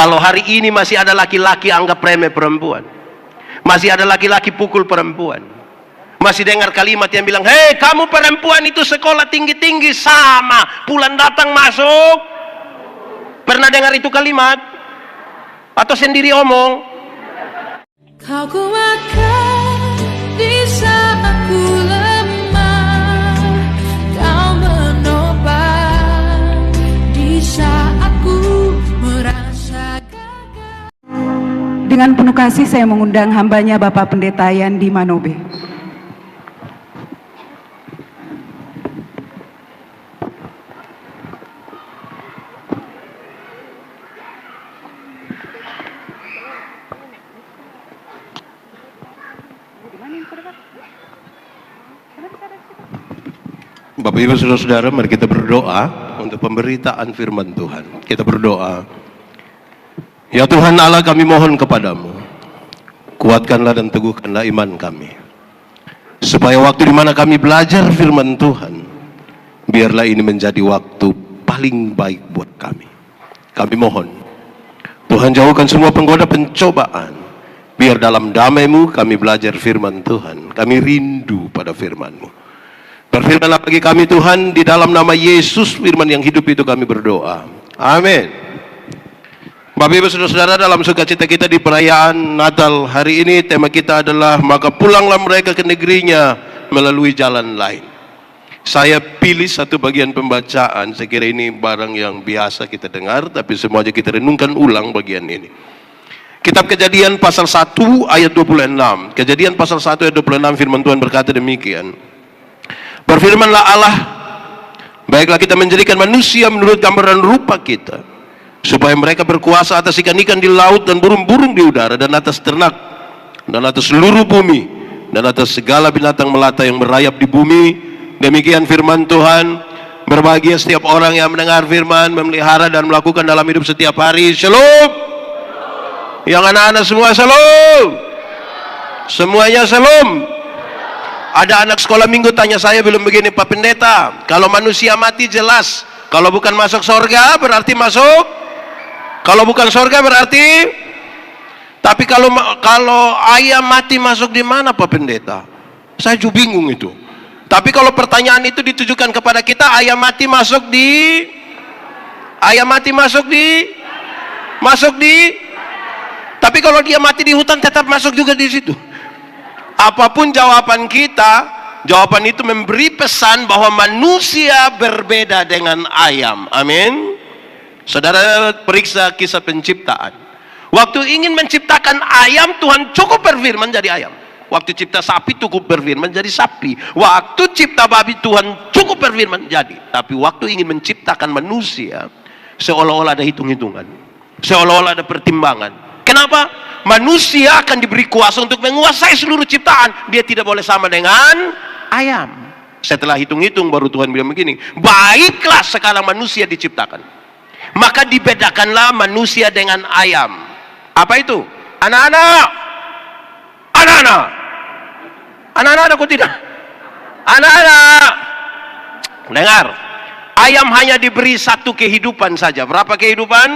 Kalau hari ini masih ada laki-laki anggap remeh perempuan, masih ada laki-laki pukul perempuan, masih dengar kalimat yang bilang, hei kamu perempuan itu sekolah tinggi-tinggi sama, bulan datang masuk. Pernah dengar itu kalimat? Atau sendiri omong? Kau kuatkan di saat ku lemah, kau menopang di saat ku merasa gagal. Dengan penuh kasih saya mengundang hambanya Bapak Pendeta Yandi Manobe. Bapak Ibu Saudara-saudara, mari kita berdoa untuk pemberitaan firman Tuhan. Kita berdoa. Ya Tuhan Allah, kami mohon kepadamu, kuatkanlah dan teguhkanlah iman kami, supaya waktu di mana kami belajar firman Tuhan, biarlah ini menjadi waktu paling baik buat kami. Kami mohon Tuhan, jauhkan semua penggoda pencobaan, biar dalam damai-Mu kami belajar firman Tuhan. Kami rindu pada firman-Mu. Berfirmanlah bagi kami Tuhan, di dalam nama Yesus firman yang hidup itu kami berdoa. Amin. Bapak Ibu Saudara-saudara, dalam sukacita kita di perayaan Natal hari ini, tema kita adalah maka pulanglah mereka ke negerinya melalui jalan lain. Saya pilih satu bagian pembacaan, saya kira ini barang yang biasa kita dengar, tapi semuanya kita renungkan ulang bagian ini. Kitab Kejadian pasal 1 ayat 26. Kejadian pasal 1 ayat 26, firman Tuhan berkata demikian. Berfirmanlah Allah, baiklah kita menjadikan manusia menurut gambaran rupa kita, supaya mereka berkuasa atas ikan-ikan di laut dan burung-burung di udara, dan atas ternak, dan atas seluruh bumi, dan atas segala binatang melata yang merayap di bumi. Demikian firman Tuhan. Berbahagia setiap orang yang mendengar firman, memelihara dan melakukan dalam hidup setiap hari. Shalom. Yang anak-anak semua shalom. Semuanya shalom. Ada anak sekolah minggu tanya saya belum begini, Pak Pendeta, kalau manusia mati jelas, kalau bukan masuk surga berarti masuk, kalau bukan surga berarti, tapi kalau ayam mati masuk di mana Pak Pendeta? Saya juga bingung itu. Tapi kalau pertanyaan itu ditujukan kepada kita, ayam mati masuk di, tapi kalau dia mati di hutan tetap masuk juga di situ. Apapun jawaban kita, jawaban itu memberi pesan bahwa manusia berbeda dengan ayam. Amin. Saudara periksa kisah penciptaan. Waktu ingin menciptakan ayam, Tuhan cukup berfirman jadi ayam. Waktu cipta sapi cukup berfirman jadi sapi. Waktu cipta babi, Tuhan cukup berfirman jadi. Tapi waktu ingin menciptakan manusia, seolah-olah ada hitung-hitungan, seolah-olah ada pertimbangan. Kenapa? Manusia akan diberi kuasa untuk menguasai seluruh ciptaan. Dia tidak boleh sama dengan ayam. Setelah hitung-hitung baru Tuhan bilang begini, baiklah sekarang manusia diciptakan, maka dibedakanlah manusia dengan ayam. Apa itu? Anak-anak, aku tidak. Anak-anak, dengar. Ayam hanya diberi satu kehidupan saja. Berapa kehidupan?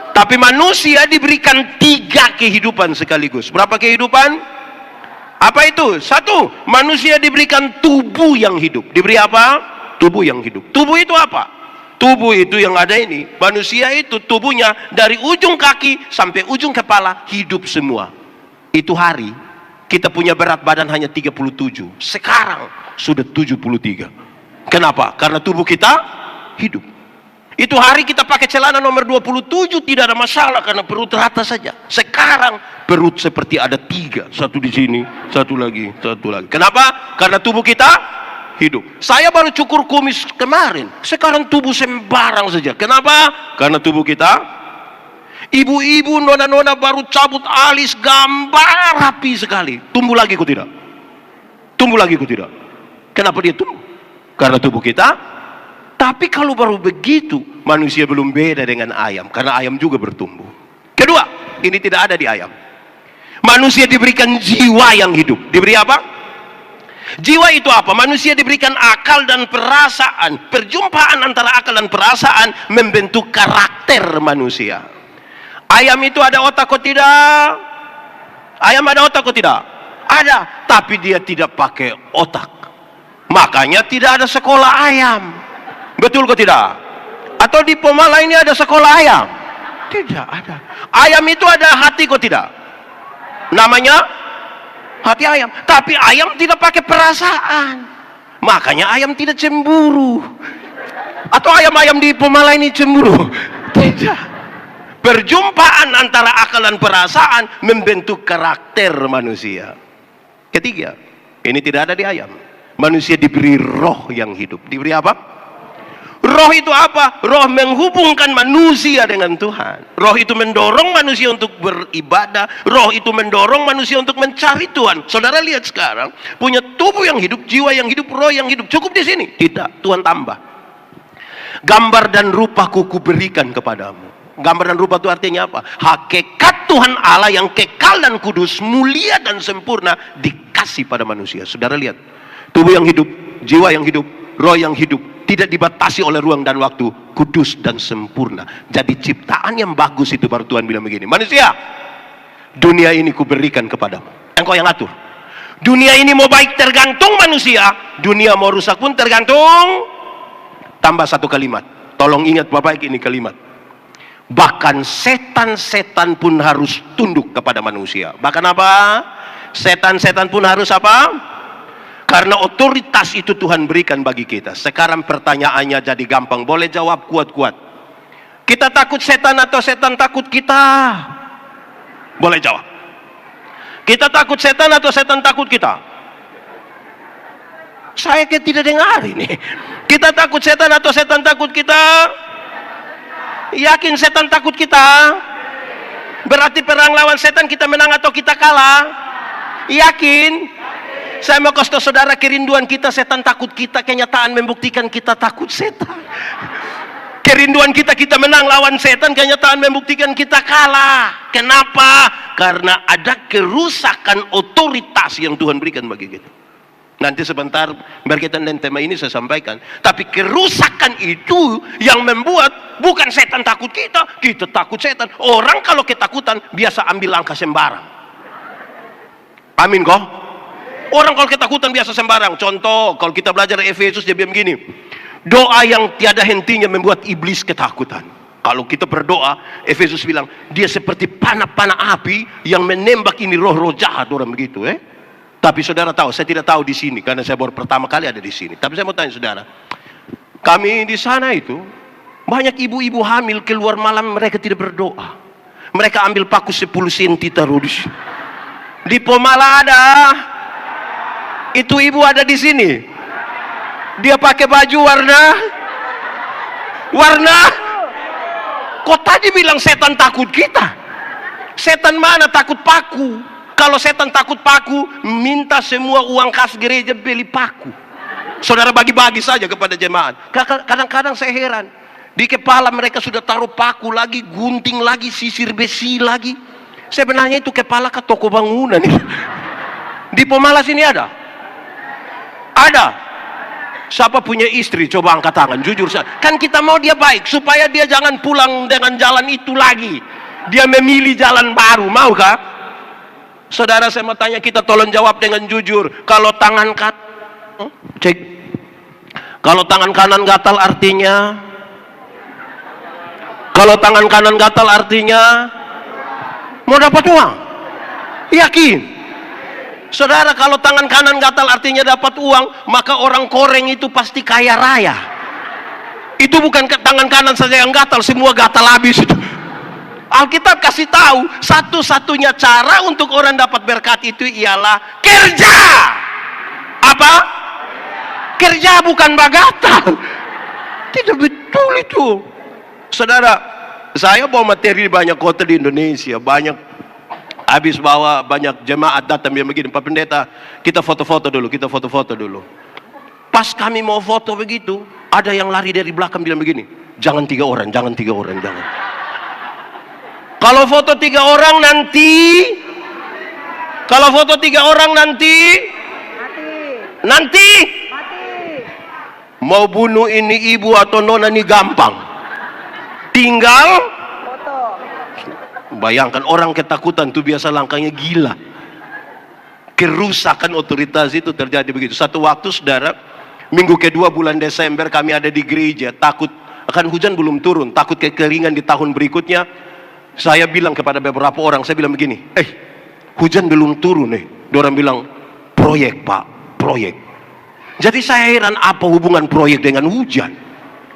Tapi manusia diberikan 3 kehidupan sekaligus. Berapa kehidupan? Apa itu? 1, manusia diberikan tubuh yang hidup. Diberi apa? Tubuh yang hidup. Tubuh itu apa? Tubuh itu yang ada ini. Manusia itu tubuhnya dari ujung kaki sampai ujung kepala hidup semua. Itu hari kita punya berat badan hanya 37. Sekarang sudah 73. Kenapa? Karena tubuh kita hidup. Itu hari kita pakai celana nomor 27 tidak ada masalah karena perut rata saja. Sekarang perut seperti ada 3, satu di sini, satu lagi. Kenapa? Karena tubuh kita hidup. Saya baru cukur kumis kemarin, sekarang tubuh sembarang saja. Kenapa? Karena tubuh kita. Ibu-ibu, nona-nona baru cabut alis, gambar rapi sekali. Tumbuh lagi kok tidak? Kenapa dia tumbuh? Karena tubuh kita. Tapi kalau baru begitu, manusia belum beda dengan ayam, karena ayam juga bertumbuh. Kedua, ini tidak ada di ayam. Manusia diberikan jiwa yang hidup. Diberi apa? Jiwa itu apa? Manusia diberikan akal dan perasaan. Perjumpaan antara akal dan perasaan membentuk karakter manusia. Ayam itu ada otak atau tidak? Ayam ada otak atau tidak? Ada, tapi dia tidak pakai otak. Makanya tidak ada sekolah ayam. Betul atau tidak? Atau di Pomala ini ada sekolah ayam? Tidak ada. Ayam itu ada hati atau tidak? Namanya hati ayam. Tapi ayam tidak pakai perasaan. Makanya ayam tidak cemburu. Atau ayam-ayam di Pomala ini cemburu? Tidak. Perjumpaan antara akal dan perasaan membentuk karakter manusia. Ketiga, ini tidak ada di ayam. Manusia diberi roh yang hidup. Diberi apa? Roh itu apa? Roh menghubungkan manusia dengan Tuhan. Roh itu mendorong manusia untuk beribadah. Roh itu mendorong manusia untuk mencari Tuhan. Saudara lihat sekarang, punya tubuh yang hidup, jiwa yang hidup, roh yang hidup. Cukup di sini? Tidak, Tuhan tambah. Gambar dan rupaku kuberikan kepadamu. Gambar dan rupa itu artinya apa? Hakikat Tuhan Allah yang kekal dan kudus, mulia dan sempurna dikasih pada manusia. Saudara lihat, tubuh yang hidup, jiwa yang hidup, roh yang hidup, tidak dibatasi oleh ruang dan waktu, kudus dan sempurna. Jadi ciptaan yang bagus itu baru Tuhan bilang begini, manusia, dunia ini kuberikan kepadamu. Engkau yang atur. Dunia ini mau baik tergantung manusia, dunia mau rusak pun tergantung. Tambah satu kalimat, tolong ingat Bapak ini kalimat. Bahkan setan-setan pun harus tunduk kepada manusia. Bahkan apa? Setan-setan pun harus apa? Karena otoritas itu Tuhan berikan bagi kita. Sekarang pertanyaannya jadi gampang. Boleh jawab kuat-kuat. Kita takut setan atau setan takut kita? Boleh jawab. Kita takut setan atau setan takut kita? Saya tidak dengar ini. Kita takut setan atau setan takut kita? Yakin setan takut kita? Berarti perang lawan setan kita menang atau kita kalah? Yakin? Saya mau kasih tahu saudara, kerinduan kita setan takut kita, kenyataan membuktikan kita takut setan. Kerinduan kita menang lawan setan, kenyataan membuktikan kita kalah. Kenapa? Karena ada kerusakan otoritas yang Tuhan berikan bagi kita. Nanti sebentar berkaitan dengan tema ini saya sampaikan. Tapi kerusakan itu yang membuat bukan setan takut kita, kita takut setan. Orang kalau ketakutan biasa ambil langkah sembarang. Amin kok? Orang kalau ketakutan biasa sembarang. Contoh, kalau kita belajar Efesus dia bilang begini, doa yang tiada hentinya membuat iblis ketakutan. Kalau kita berdoa, Efesus bilang, dia seperti panah-panah api yang menembak ini roh-roh jahat, orang begitu. Tapi saudara tahu, saya tidak tahu di sini karena saya baru pertama kali ada di sini. Tapi saya mau tanya saudara, kami di sana itu banyak ibu-ibu hamil keluar malam mereka tidak berdoa. Mereka ambil paku 10 cm taruh di sini. Di Pomala ada, itu ibu ada di sini. Dia pakai baju warna. Kok tadi bilang setan takut kita? Setan mana takut paku? Kalau setan takut paku, minta semua uang kas gereja beli paku. Saudara bagi-bagi saja kepada jemaat. Kadang-kadang saya heran, di kepala mereka sudah taruh paku lagi, gunting lagi, sisir besi lagi. Sebenarnya itu kepala ke toko bangunan. Di Pomala sini ada? Ada. Siapa punya istri? Coba angkat tangan, jujur saja. Kan kita mau dia baik, supaya dia jangan pulang dengan jalan itu lagi. Dia memilih jalan baru, mau kah? Saudara, saya mau tanya, kita tolong jawab dengan jujur. Kalau tangan cek. Kalau tangan kanan gatal artinya? Kalau tangan kanan gatal artinya mau dapat uang? Yakin? Saudara, kalau tangan kanan gatal artinya dapat uang, maka orang Koreng itu pasti kaya raya. Itu bukan tangan kanan saja yang gatal, semua gatal habis itu. Alkitab kasih tahu, satu-satunya cara untuk orang dapat berkat itu ialah kerja. Apa? Kerja, bukan bagatal. Tidak betul itu. Saudara, saya bawa materi di banyak kota di Indonesia, habis bawa banyak jemaat datang bilang begini, Pak Pendeta, kita foto-foto dulu. Pas kami mau foto begitu, ada yang lari dari belakang bilang begini, jangan 3 orang. Kalau foto 3 orang nanti nanti mau bunuh ini ibu atau nona ini gampang, tinggal bayangkan. Orang ketakutan tuh biasa langkahnya gila. Kerusakan otoritas itu terjadi begitu. Satu waktu saudara, minggu kedua bulan Desember kami ada di gereja, takut akan hujan belum turun, takut kekeringan di tahun berikutnya. Saya bilang kepada beberapa orang, saya bilang begini, hujan belum turun Dorang bilang, proyek pak, proyek. Jadi saya heran, apa hubungan proyek dengan hujan?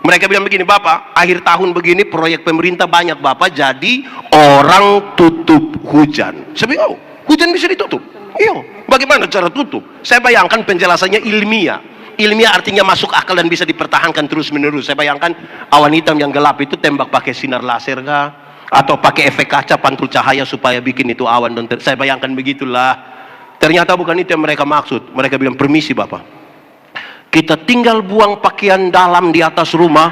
Mereka bilang begini, Bapak, akhir tahun begini proyek pemerintah banyak Bapak, jadi orang tutup hujan. Saya bilang, oh, hujan bisa ditutup? Iya, bagaimana cara tutup? Saya bayangkan penjelasannya ilmiah. Ilmiah artinya masuk akal dan bisa dipertahankan terus menerus. Saya bayangkan awan hitam yang gelap itu tembak pakai sinar laser kah? Atau pakai efek kaca pantul cahaya supaya bikin itu awan. Saya bayangkan begitulah. Ternyata bukan itu yang mereka maksud. Mereka bilang, permisi Bapak, kita tinggal buang pakaian dalam di atas rumah,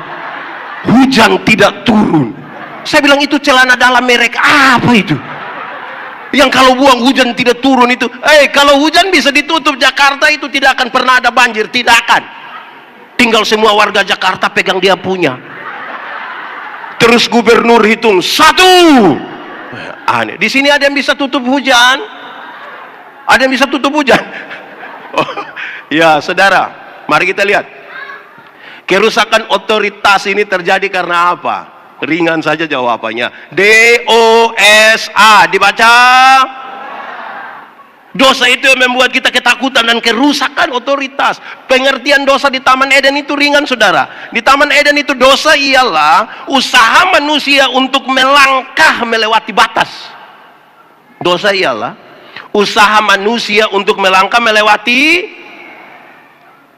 hujan tidak turun. Saya bilang, itu celana dalam merek apa itu? Yang kalau buang hujan tidak turun itu. Kalau hujan bisa ditutup, Jakarta itu tidak akan pernah ada banjir. Tidak akan. Tinggal semua warga Jakarta pegang dia punya. Terus gubernur hitung 1. Aneh. Di sini ada yang bisa tutup hujan? Ada yang bisa tutup hujan? Oh, ya, saudara, mari kita lihat. Kerusakan otoritas ini terjadi karena apa? Ringan saja jawabannya. DOSA, dibaca. Dosa itu yang membuat kita ketakutan dan kerusakan otoritas. Pengertian dosa di Taman Eden itu ringan, saudara. Di Taman Eden itu dosa ialah usaha manusia untuk melangkah melewati batas. Dosa ialah usaha manusia untuk melangkah melewati.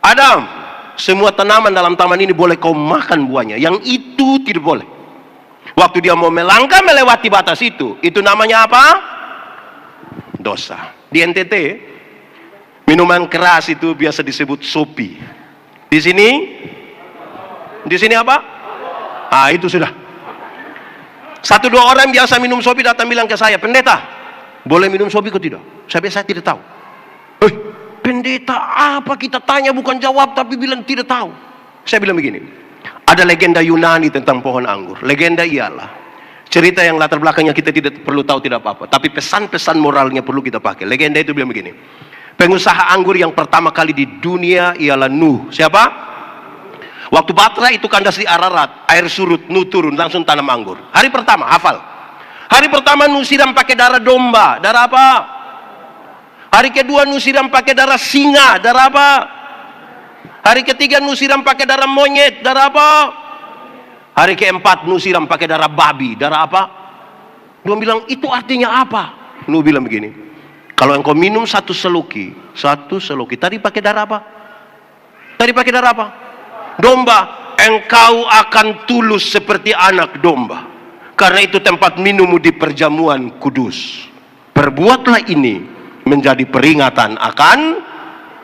Adam, semua tanaman dalam taman ini boleh kau makan buahnya, yang itu tidak boleh. Waktu dia mau melangkah melewati batas itu namanya apa? Dosa. Di NTT, minuman keras itu biasa disebut sopi. Di sini apa? Itu sudah. 1-2 orang biasa minum sopi datang bilang ke saya, pendeta, boleh minum sopi kok tidak? Saya tidak tahu. Pendeta apa kita tanya bukan jawab, tapi bilang tidak tahu. Saya bilang begini, ada legenda Yunani tentang pohon anggur. Legenda ialah cerita yang latar belakangnya kita tidak perlu tahu, tidak apa-apa, tapi pesan-pesan moralnya perlu kita pakai. Legenda itu bilang begini, pengusaha anggur yang pertama kali di dunia ialah Nuh. Siapa? Waktu Batra itu kandas di Ararat, air surut, Nuh turun, langsung tanam anggur. Hari pertama, hafal. Hari pertama Nuh siram pakai darah domba. Darah apa? Hari kedua Nuh siram pakai darah singa. Darah apa? Hari ketiga Nuh siram pakai darah monyet. Darah apa? Hari keempat Nuh siram pakai darah babi. Darah apa? Dia bilang, itu artinya apa? Nuh bilang begini, kalau engkau minum satu seloki, tadi pakai darah apa? Tadi pakai darah apa? Domba. Engkau akan tulus seperti anak domba, karena itu tempat minummu di perjamuan kudus. Perbuatlah ini menjadi peringatan akan.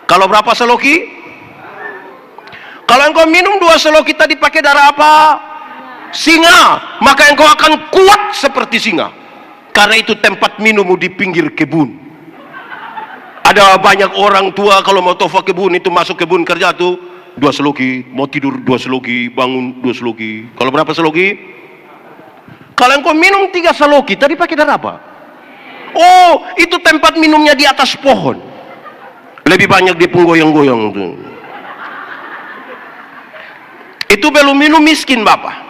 Kalau berapa seloki? Kalau engkau minum 2 seloki tadi pakai darah apa? Singa, maka engkau akan kuat seperti singa, karena itu tempat minummu di pinggir kebun. Ada banyak orang tua kalau mau tofa kebun itu masuk kebun kerja tuh 2 seloki, mau tidur 2 seloki, bangun 2 seloki. Kalau berapa seloki? Kalau engkau minum 3 seloki tadi pakai darah apa? Oh, itu tempat minumnya di atas pohon. Lebih banyak di penggoyang-goyang tuh. Itu belum minum miskin Bapak.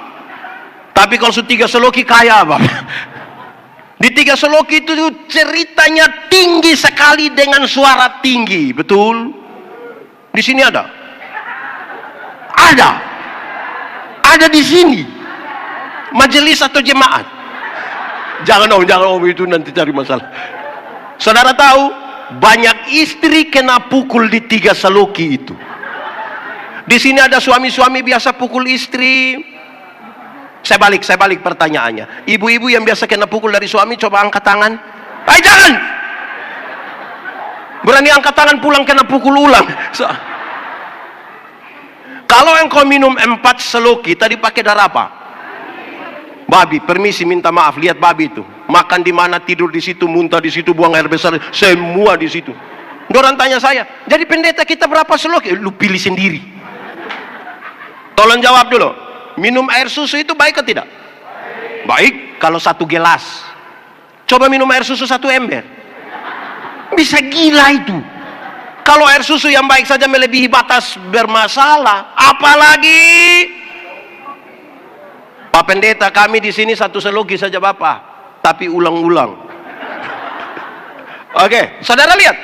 Tapi kalau 3 seloki kaya Bapak. Di 3 seloki itu ceritanya tinggi sekali dengan suara tinggi, betul? Di sini ada? Ada di sini. Majelis atau jemaat? Jangan om itu nanti cari masalah. Saudara tahu, banyak istri kena pukul di 3 seloki itu. Di sini ada suami-suami biasa pukul istri. Saya balik pertanyaannya. Ibu-ibu yang biasa kena pukul dari suami, coba angkat tangan. Jangan! Berani angkat tangan pulang kena pukul ulang. Kalau engkau minum 4 seloki, tadi pakai darah apa? Babi. Permisi, minta maaf. Lihat babi itu. Makan di mana, tidur di situ, muntah di situ, buang air besar, semua di situ. Dorang tanya saya, jadi pendeta kita berapa slok? Lu pilih sendiri. Tolong jawab dulu. Minum air susu itu baik atau tidak? Baik kalau 1 gelas. Coba minum air susu 1 ember. Bisa gila itu. Kalau air susu yang baik saja melebihi batas bermasalah, apalagi Pak Pendeta, kami di sini 1 selogi saja Bapak, tapi ulang-ulang. Oke, saudara lihat.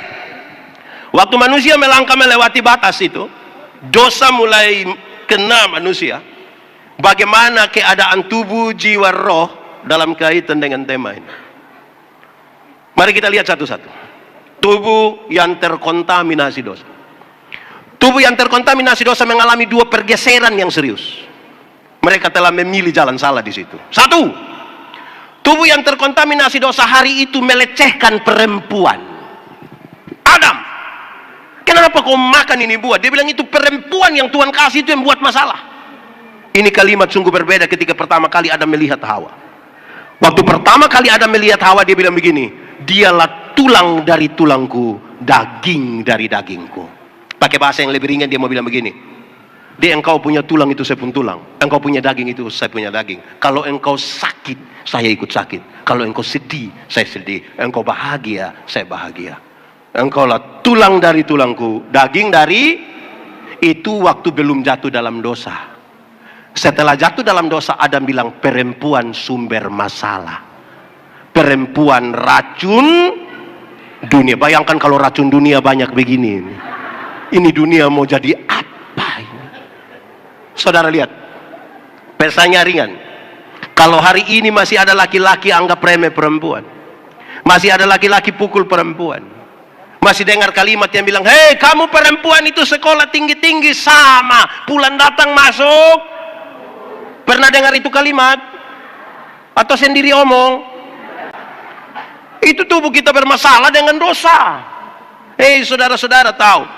Waktu manusia melangkah melewati batas itu, dosa mulai kena manusia. Bagaimana keadaan tubuh, jiwa, roh dalam kaitan dengan tema ini. Mari kita lihat satu-satu. Tubuh yang terkontaminasi dosa. Tubuh yang terkontaminasi dosa mengalami 2 pergeseran yang serius. Mereka telah memilih jalan salah di situ. 1. Tubuh yang terkontaminasi dosa hari itu melecehkan perempuan. Adam, kenapa kau makan ini buah? Dia bilang itu perempuan yang Tuhan kasih itu yang buat masalah. Ini kalimat sungguh berbeda ketika pertama kali Adam melihat Hawa. Waktu pertama kali Adam melihat Hawa, dia bilang begini, dialah tulang dari tulangku, daging dari dagingku. Pakai bahasa yang lebih ringan dia mau bilang begini, dia engkau punya tulang itu saya pun tulang, engkau punya daging itu saya punya daging. Kalau engkau sakit, saya ikut sakit. Kalau engkau sedih, saya sedih. Engkau bahagia, saya bahagia. Engkaulah tulang dari tulangku, daging dari. Itu waktu belum jatuh dalam dosa. Setelah jatuh dalam dosa, Adam bilang perempuan sumber masalah, perempuan racun dunia. Bayangkan kalau racun dunia banyak begini. Ini dunia mau jadi apa ini? Saudara lihat, pesannya ringan. Kalau hari ini masih ada laki-laki anggap remeh perempuan, masih ada laki-laki pukul perempuan, masih dengar kalimat yang bilang, hei kamu perempuan itu sekolah tinggi-tinggi sama, pulang datang masuk. Pernah dengar itu kalimat? Atau sendiri omong? Itu tubuh kita bermasalah dengan dosa. Hei saudara-saudara tahu,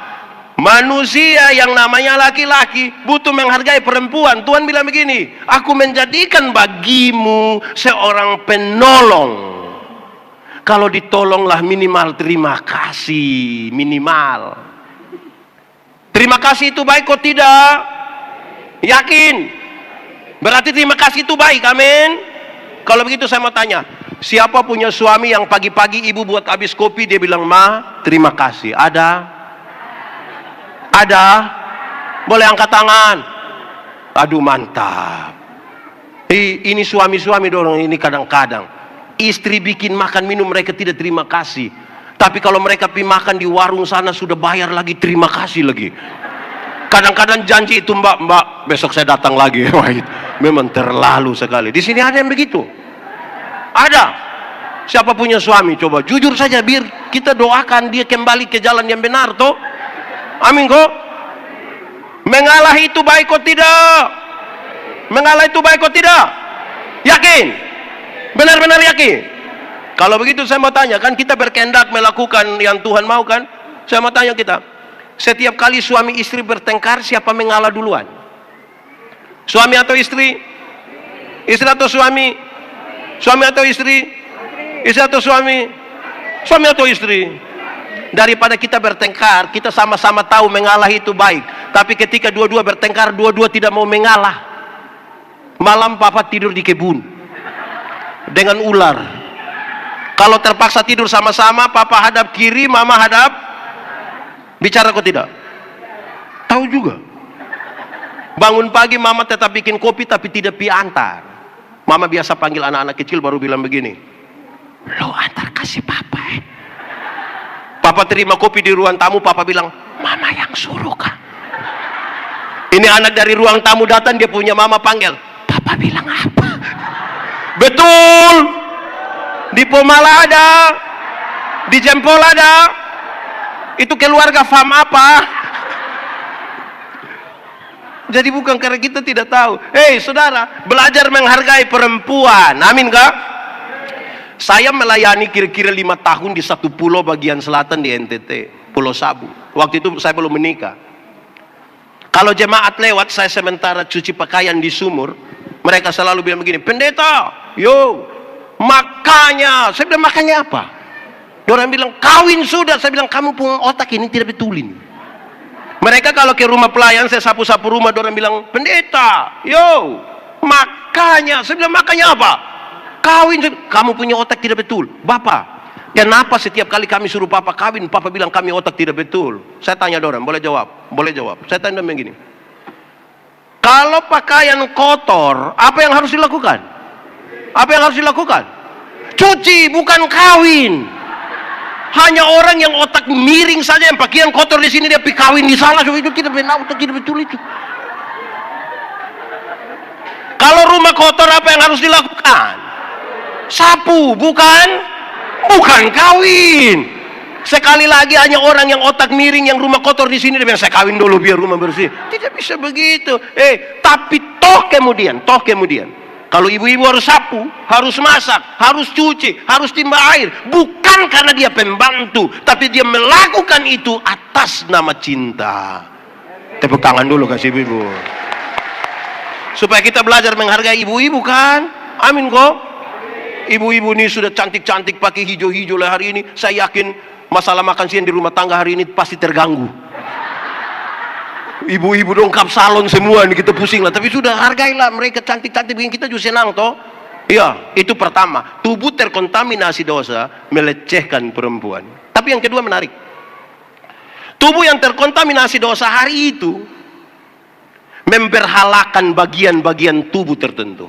manusia yang namanya laki-laki butuh menghargai perempuan. Tuhan bilang begini, aku menjadikan bagimu seorang penolong. Kalau ditolonglah minimal terima kasih. Minimal terima kasih itu baik kok tidak? Yakin? Berarti terima kasih itu baik, amin. Kalau begitu saya mau tanya, siapa punya suami yang pagi-pagi ibu buat habis kopi, dia bilang, ma, terima kasih. Ada? Ada? Boleh angkat tangan? Aduh mantap. Ini suami-suami dorong ini kadang-kadang. Istri bikin makan minum mereka tidak terima kasih. Tapi kalau mereka pergi makan di warung sana sudah bayar lagi, terima kasih lagi. Kadang-kadang janji itu, mbak besok saya datang lagi. Wah, memang terlalu sekali. Di sini ada yang begitu. Ada. Siapa punya suami? Coba jujur saja biar kita doakan dia kembali ke jalan yang benar, toh. Amin kok. Mengalah itu baik kok tidak? Mengalah itu baik kok tidak? Yakin? Benar-benar yakin? Kalau begitu saya mau tanya, kan kita berkehendak melakukan yang Tuhan mau kan? Saya mau tanya kita. Setiap kali suami istri bertengkar, siapa mengalah duluan? Suami atau istri? Istri atau suami? Suami atau istri? Istri atau suami? Suami atau istri? Daripada kita bertengkar, kita sama-sama tahu mengalah itu baik. Tapi ketika dua-dua bertengkar, dua-dua tidak mau mengalah. Malam papa tidur di kebun dengan ular. Kalau terpaksa tidur sama-sama, papa hadap kiri, mama hadap. Bicara kok tidak? Tahu juga. Bangun pagi mama tetap bikin kopi tapi tidak pi antar. Mama biasa panggil anak-anak kecil baru bilang begini, lo antar kasih papa. Papa terima kopi di ruang tamu, papa bilang, mama yang suruh kah? Ini anak dari ruang tamu datang, dia punya mama panggil, papa bilang apa? Betul. Di Pomala ada, di Jempol ada. Itu keluarga fam apa? Jadi bukan karena kita tidak tahu. Hei saudara, belajar menghargai perempuan. Amin kak? Saya melayani kira-kira 5 tahun di satu pulau bagian selatan di NTT, Pulau Sabu. Waktu itu saya belum menikah. Kalau jemaat lewat, saya sementara cuci pakaian di sumur. Mereka selalu bilang begini, pendeta, yo, makanya. Saya bilang makanya apa? Orang bilang kawin sudah, saya bilang kamu pun otak ini tidak betulin. Mereka kalau ke rumah pelayan, saya sapu-sapu rumah, orang bilang pendeta, yo, makanya, saya bilang makanya apa? Kawin, kamu punya otak tidak betul. Bapak, kenapa setiap kali kami suruh papa kawin, papa bilang kami otak tidak betul? Saya tanya orang, boleh jawab? Boleh jawab. Saya tanya begini, kalau pakaian kotor, apa yang harus dilakukan? Apa yang harus dilakukan? Cuci, bukan kawin. Hanya orang yang otak miring saja yang pakaian kotor di sini dia pergi kawin di sana, itu tidak benar, tidak betul itu. Kalau rumah kotor apa yang harus dilakukan? Sapu, bukan kawin. Sekali lagi hanya orang yang otak miring yang rumah kotor di sini dia bilang saya kawin dulu biar rumah bersih. Tidak bisa begitu. Tapi toh kemudian kalau ibu-ibu harus sapu, harus masak, harus cuci, harus timba air, bukan karena dia pembantu, tapi dia melakukan itu atas nama cinta. Tepuk tangan dulu kasih ibu. Supaya kita belajar menghargai ibu-ibu kan? Amin kok. Ibu-ibu ini sudah cantik-cantik pakai hijau-hijau lah hari ini. Saya yakin masalah makan siang di rumah tangga hari ini pasti terganggu. Ibu-ibu dongkap salon semua ini kita pusing lah. Tapi sudah hargailah mereka cantik-cantik bikin kita juga senang toh. Iya, itu pertama. Tubuh terkontaminasi dosa melecehkan perempuan. Tapi yang kedua menarik. Tubuh yang terkontaminasi dosa hari itu memberhalakan bagian-bagian tubuh tertentu.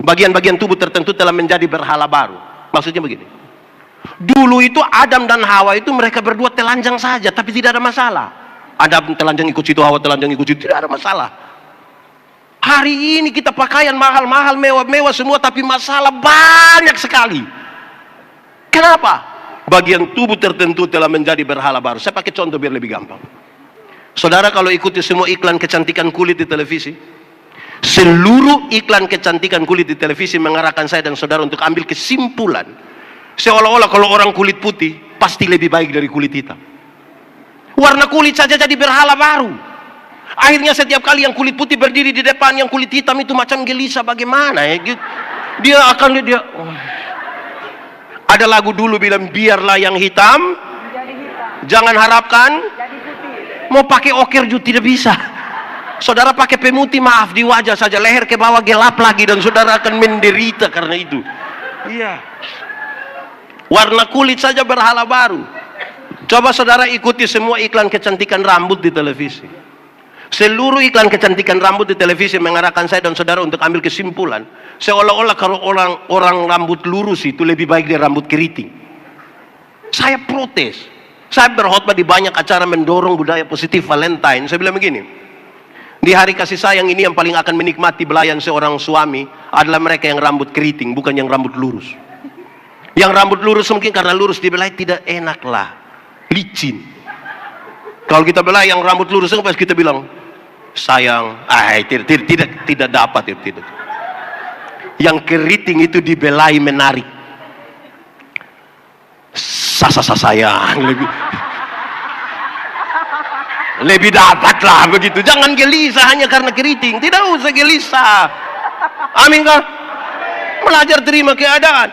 Bagian-bagian tubuh tertentu telah menjadi berhala baru. Maksudnya begini. Dulu itu Adam dan Hawa itu mereka berdua telanjang saja, tapi tidak ada masalah. Adam telanjang ikut situ, Hawa telanjang ikut situ, tidak ada masalah. Hari ini kita pakaian mahal-mahal, mewah-mewah semua, tapi masalah banyak sekali. Kenapa? Bagian tubuh tertentu telah menjadi berhala baru. Saya pakai contoh biar lebih gampang. Saudara kalau ikuti semua iklan kecantikan kulit di televisi, seluruh iklan kecantikan kulit di televisi mengarahkan saya dan saudara untuk ambil kesimpulan seolah-olah kalau orang kulit putih pasti lebih baik dari kulit hitam. Warna kulit saja jadi berhala baru. Akhirnya setiap kali yang kulit putih berdiri di depan yang kulit hitam itu macam gelisah bagaimana ya? Ada lagu dulu bilang biarlah yang hitam jangan harapkan mau pakai oker juga tidak bisa. Saudara pakai pemutih maaf di wajah saja, leher ke bawah gelap lagi dan saudara akan menderita karena itu. Iya. Warna kulit saja berhala baru. Coba saudara ikuti semua iklan kecantikan rambut di televisi. Seluruh iklan kecantikan rambut di televisi mengarahkan saya dan saudara untuk ambil kesimpulan seolah-olah kalau orang rambut lurus itu lebih baik dari rambut keriting. Saya protes. Saya berkhotbah di banyak acara mendorong budaya positif Valentine. Saya bilang begini, di hari kasih sayang ini yang paling akan menikmati belayan seorang suami adalah mereka yang rambut keriting, bukan yang rambut lurus. Yang rambut lurus mungkin karena lurus dibelai tidak enak lah, licin. Kalau kita belai yang rambut lurus pas kita bilang sayang, tidak dapat ya, tidak. Yang keriting itu dibelai menarik. Sayang lebih dapat lah begitu. Jangan gelisah hanya karena keriting, tidak usah gelisah. Amin kan? Belajar terima keadaan.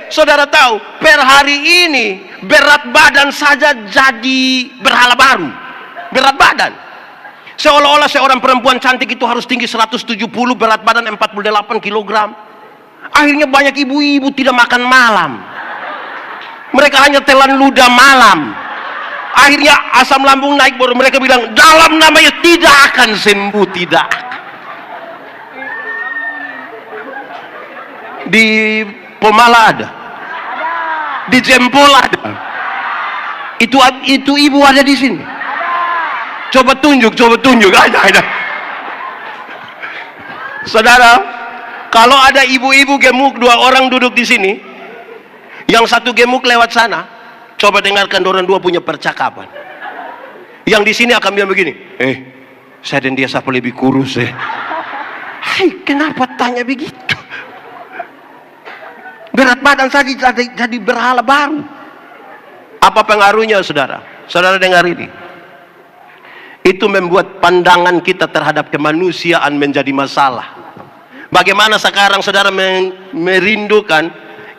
Saudara tahu per hari ini berat badan saja jadi berhala baru. Berat badan seolah-olah seorang perempuan cantik itu harus tinggi 170, berat badan 48 kg. Akhirnya banyak ibu-ibu tidak makan malam, mereka hanya telan ludah malam. Akhirnya asam lambung naik, baru mereka bilang dalam namanya tidak akan sembuh. Tidak. Di Pemala ada, di Jempol ada, itu ibu ada di sini. Coba tunjuk. Ada. Saudara, kalau ada ibu-ibu gemuk, 2 orang duduk di sini, yang satu gemuk lewat sana, coba dengarkan orang 2 punya percakapan. Yang di sini akan bilang begini, saya dan dia siapa lebih kurus ya? Hai, kenapa tanya begitu? Berat badan saja jadi berhala baru. Apa pengaruhnya saudara? Saudara dengar ini. Itu membuat pandangan kita terhadap kemanusiaan menjadi masalah. Bagaimana sekarang saudara merindukan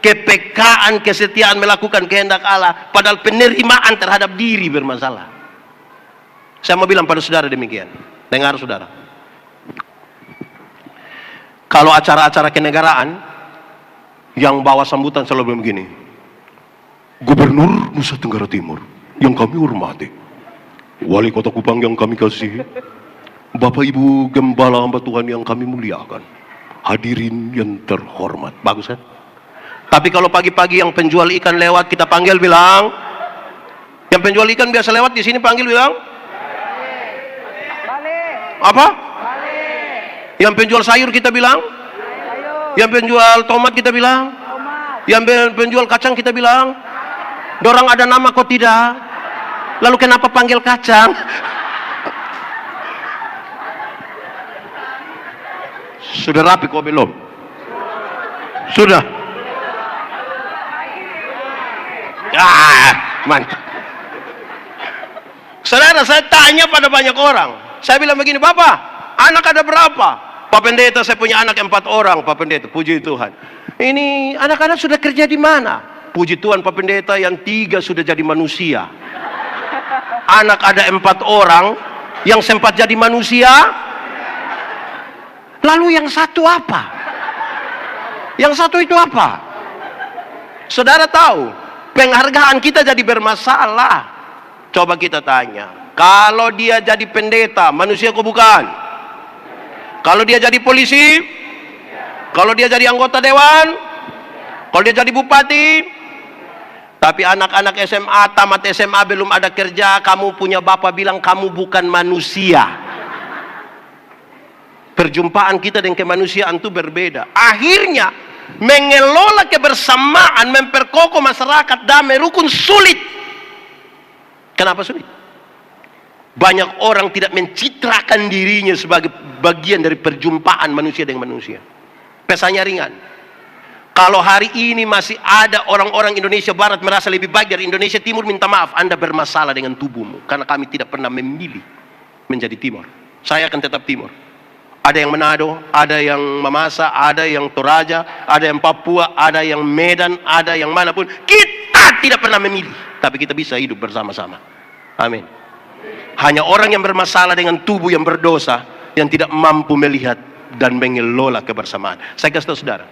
kepekaan, kesetiaan melakukan kehendak Allah, padahal penerimaan terhadap diri bermasalah. Saya mau bilang pada saudara demikian. Dengar saudara, kalau acara-acara kenegaraan yang bawa sambutan selalu begini, Gubernur Nusa Tenggara Timur yang kami hormati, Wali Kota Kupang yang kami kasihi, Bapak Ibu Gembala hamba Tuhan yang kami muliakan, hadirin yang terhormat. Bagus kan? Tapi kalau pagi-pagi yang penjual ikan lewat, kita panggil bilang, yang penjual ikan biasa lewat di sini panggil bilang, apa? Yang penjual sayur kita bilang, yang penjual tomat kita bilang, yang penjual kacang kita bilang, dorang ada nama kok tidak? Lalu kenapa panggil kacang? Sudah rapi kok belum? Sudah. Mantap. Saudara, saya tanya pada banyak orang. Saya bilang begini, Bapak, anak ada berapa? Pak Pendeta, saya punya anak 4 orang, Pak Pendeta. Puji Tuhan. Ini anak-anak sudah kerja di mana? Puji Tuhan, Pak Pendeta, yang 3 sudah jadi manusia. Anak ada 4 orang, yang sempat jadi manusia. Lalu yang satu apa? Yang satu itu apa? Saudara tahu, penghargaan kita jadi bermasalah. Coba kita tanya, kalau dia jadi pendeta, manusia kok bukan? Kalau dia jadi polisi, kalau dia jadi anggota dewan, kalau dia jadi bupati, tapi anak-anak SMA, tamat SMA belum ada kerja, kamu punya bapak bilang kamu bukan manusia. Perjumpaan kita dengan kemanusiaan itu berbeda. Akhirnya mengelola kebersamaan, memperkokoh masyarakat damai rukun sulit. Kenapa sulit? Banyak orang tidak mencitrakan dirinya sebagai bagian dari perjumpaan manusia dengan manusia. Pesannya ringan. Kalau hari ini masih ada orang-orang Indonesia Barat merasa lebih baik dari Indonesia Timur, minta maaf, Anda bermasalah dengan tubuhmu. Karena kami tidak pernah memilih menjadi Timur. Saya akan tetap Timur. Ada yang Manado, ada yang Mamasa, ada yang Toraja, ada yang Papua, ada yang Medan, ada yang manapun. Kita tidak pernah memilih, tapi kita bisa hidup bersama-sama. Amin. Hanya orang yang bermasalah dengan tubuh yang berdosa, yang tidak mampu melihat dan mengelola kebersamaan. Saya kasih tahu saudara,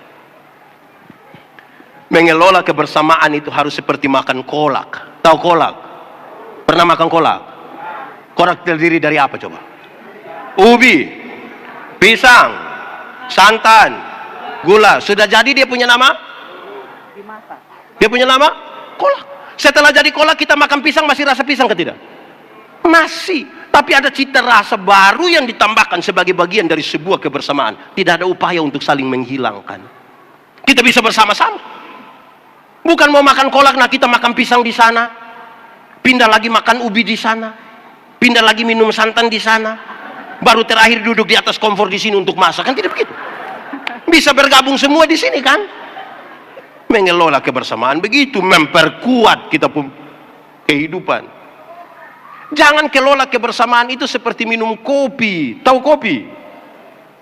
mengelola kebersamaan itu harus seperti makan kolak. Tahu kolak? Pernah makan kolak? Kolak terdiri dari apa coba? Ubi, pisang, santan, gula. Sudah jadi dia punya nama? Dia punya nama? Kolak. Setelah jadi kolak, kita makan pisang masih rasa pisang ke tidak? Masih. Tapi ada cita rasa baru yang ditambahkan sebagai bagian dari sebuah kebersamaan. Tidak ada upaya untuk saling menghilangkan. Kita bisa bersama-sama. Bukan mau makan kolak, nah kita makan pisang di sana, pindah lagi makan ubi di sana, pindah lagi minum santan di sana, baru terakhir duduk di atas kompor di sini untuk masak. Kan tidak begitu. Bisa bergabung semua di sini kan? Mengelola kebersamaan begitu, memperkuat kita pun kehidupan. Jangan kelola kebersamaan itu seperti minum kopi. Tahu kopi?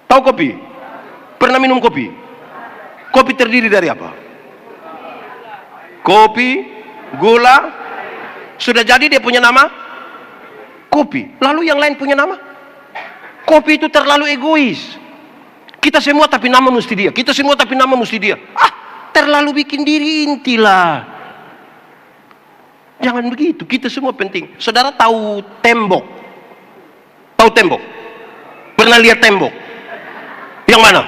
Tahu kopi? Pernah minum kopi? Kopi terdiri dari apa? Kopi, gula. Sudah jadi dia punya nama? Kopi. Lalu yang lain punya nama? Kopi itu terlalu egois. Kita semua tapi nama mesti dia. Kita semua tapi nama mesti dia. Terlalu bikin diri intilah. Jangan begitu. Kita semua penting. Saudara tahu tembok? Tahu tembok? Pernah lihat tembok? Yang mana?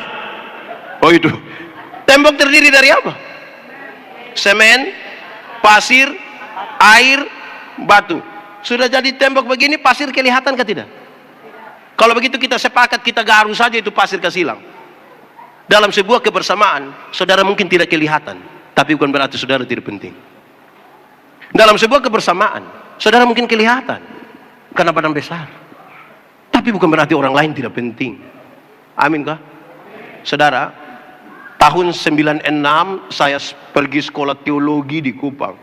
Oh itu. Tembok terdiri dari apa? Semen, pasir, air, batu. Sudah jadi tembok begini, pasir kelihatan ke tidak? Kalau begitu kita sepakat, kita garu saja itu pasir kasilang. Dalam sebuah kebersamaan, saudara mungkin tidak kelihatan, tapi bukan berarti saudara tidak penting. Dalam sebuah kebersamaan, saudara mungkin kelihatan karena badan besar, tapi bukan berarti orang lain tidak penting. Amin kah? Saudara, tahun 96 saya pergi sekolah teologi di Kupang.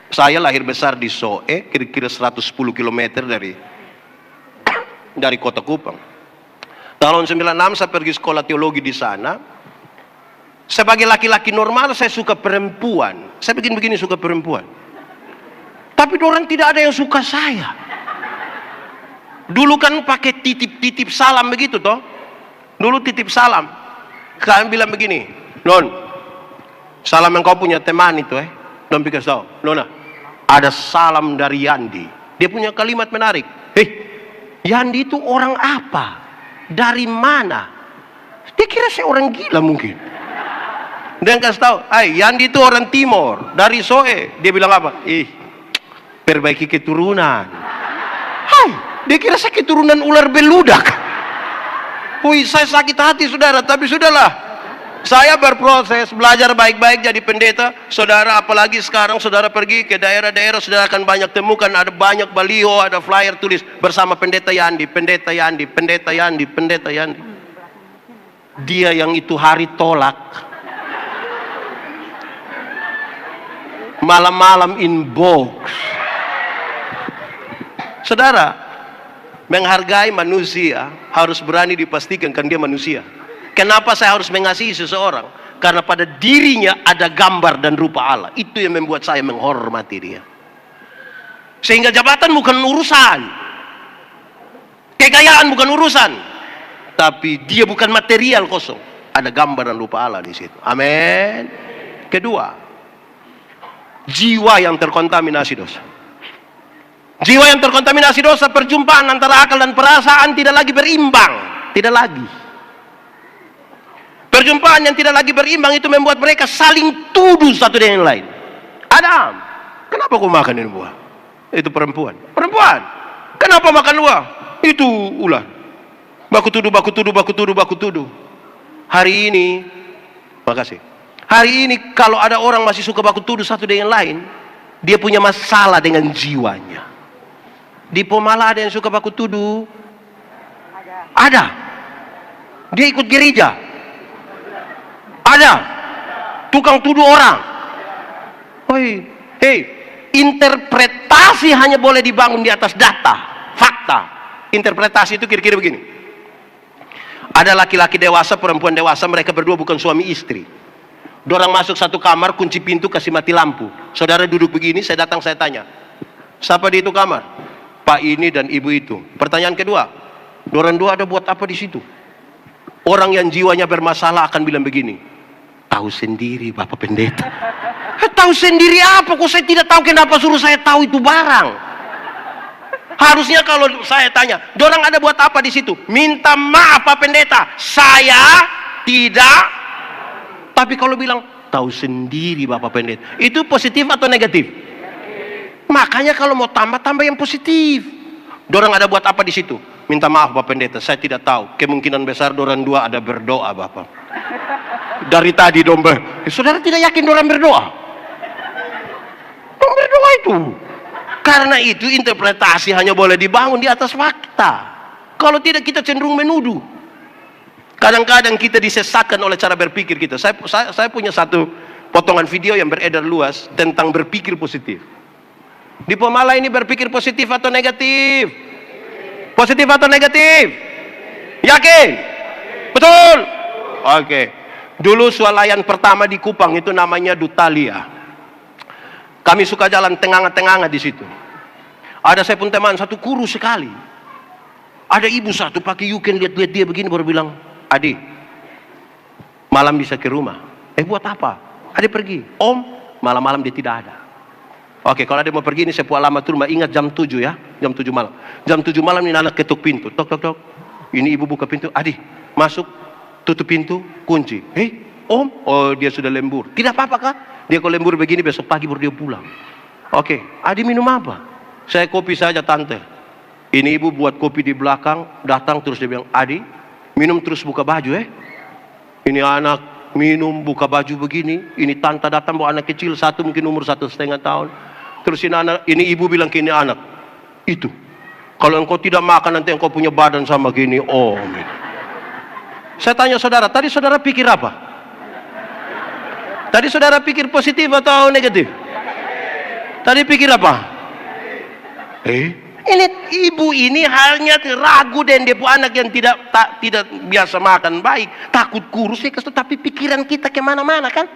Saya lahir besar di Soe, kira-kira 110 km dari kota Kupang. Tahun 96 saya pergi sekolah teologi di sana. Sebagai laki-laki normal saya suka perempuan. Saya begini-begini suka perempuan. Tapi orang tidak ada yang suka saya. Dulu kan pakai titip-titip salam begitu toh. Dulu titip salam. Kalian bilang begini, Non, salam yang kau punya teman itu Don pikir tahu. Nona, ada salam dari Yandi. Dia punya kalimat menarik. Hei, Yandi itu orang apa? Dari mana? Dia kira saya orang gila mungkin. Dan kasih tahu, Yandi itu orang Timor, dari Soe. Dia bilang apa? Perbaiki keturunan. Dia kira saya keturunan ular beludak. Saya sakit hati saudara, tapi sudahlah. Saya berproses, belajar baik-baik jadi pendeta. Saudara, apalagi sekarang saudara pergi ke daerah-daerah, saudara akan banyak temukan ada banyak baliho, ada flyer tulis bersama pendeta Yandi, pendeta Yandi, pendeta Yandi, pendeta Yandi. Dia yang itu hari tolak. Malam-malam inbox. Saudara, menghargai manusia harus berani dipastikan kan dia manusia. Kenapa saya harus mengasihi seseorang? Karena pada dirinya ada gambar dan rupa Allah. Itu yang membuat saya menghormati dia. Sehingga jabatan bukan urusan, kekayaan bukan urusan, tapi dia bukan material kosong. Ada gambar dan rupa Allah di situ. Amin. Kedua, jiwa yang terkontaminasi dosa. Jiwa yang terkontaminasi dosa, perjumpaan antara akal dan perasaan tidak lagi berimbang. Tidak lagi. Perjumpaan yang tidak lagi berimbang itu membuat mereka saling tuduh satu dengan yang lain. Adam, kenapa kau makan ini buah? Itu perempuan. Perempuan, kenapa makan buah? Itu ular. Baku tuduh, baku tuduh, baku tuduh, baku tuduh. Hari ini, makasih. Hari ini kalau ada orang masih suka baku tuduh satu dengan yang lain, dia punya masalah dengan jiwanya. Di Pomala ada yang suka baku tuduh? Ada. Dia ikut gereja. Ada. Tukang tuduh orang. Hei, interpretasi hanya boleh dibangun di atas data, fakta. Interpretasi itu kira-kira begini. Ada laki-laki dewasa, perempuan dewasa, mereka berdua bukan suami istri. Dorang masuk satu kamar, kunci pintu, kasih mati lampu. Saudara duduk begini, saya datang, saya tanya, siapa di itu kamar? Pak ini dan ibu itu. Pertanyaan kedua, dorang dua ada buat apa di situ? Orang yang jiwanya bermasalah akan bilang begini, tahu sendiri Bapak Pendeta. Tahu sendiri apa? Kok saya tidak tahu, kenapa suruh saya tahu itu barang? Harusnya kalau saya tanya, dorang ada buat apa di situ? Minta maaf Pak Pendeta, saya tidak. Tapi kalau bilang, tahu sendiri Bapak Pendeta, itu positif atau negatif? Makanya kalau mau tambah yang positif. Dorang ada buat apa di situ? Minta maaf Bapak Pendeta, saya tidak tahu. Kemungkinan besar dorang dua ada berdoa Bapak. Dari tadi domba. Saudara tidak yakin dorang berdoa? Dorang berdoa itu. Karena itu interpretasi hanya boleh dibangun di atas fakta. Kalau tidak kita cenderung menuduh. Kadang-kadang kita disesatkan oleh cara berpikir kita. Saya punya satu potongan video yang beredar luas tentang berpikir positif. Di Pomala ini berpikir positif atau negatif? Positif atau negatif? Yakin? Betul? Oke. Dulu swalayan pertama di Kupang itu namanya Dutalia. Kami suka jalan tengah-tengah di situ. Ada saya pun teman satu kurus sekali. Ada ibu satu pakai yuken, lihat-lihat dia begini baru bilang, Adi, malam bisa ke rumah. Buat apa? Adi pergi. Om, malam-malam dia tidak ada. Oke, kalau ada mau pergi ini saya buat alamat rumah. Ingat jam 7 ya, jam 7 malam. Jam 7 malam ini anak ketuk pintu. Tok, tok, tok. Ini ibu buka pintu. Adi, masuk, tutup pintu, kunci. Om, oh dia sudah lembur. Tidak apa-apa kah? Dia kalau lembur begini besok pagi baru dia pulang. Oke, Adi minum apa? Saya kopi saja tante. Ini ibu buat kopi di belakang, datang terus dia bilang, Adi, minum terus buka baju Ini anak minum buka baju begini. Ini tante datang bawa anak kecil satu mungkin umur 1,5 tahun. Terus ini ibu bilang ke ini anak, itu kalau engkau tidak makan nanti engkau punya badan sama gini. Oh, saya tanya saudara, tadi saudara pikir apa? Tadi saudara pikir positif atau negatif? Tadi pikir apa? Ini ibu ini hanya ragu dan dia anak yang tidak biasa makan baik, takut kurus ya, tapi pikiran kita kemana-mana kan?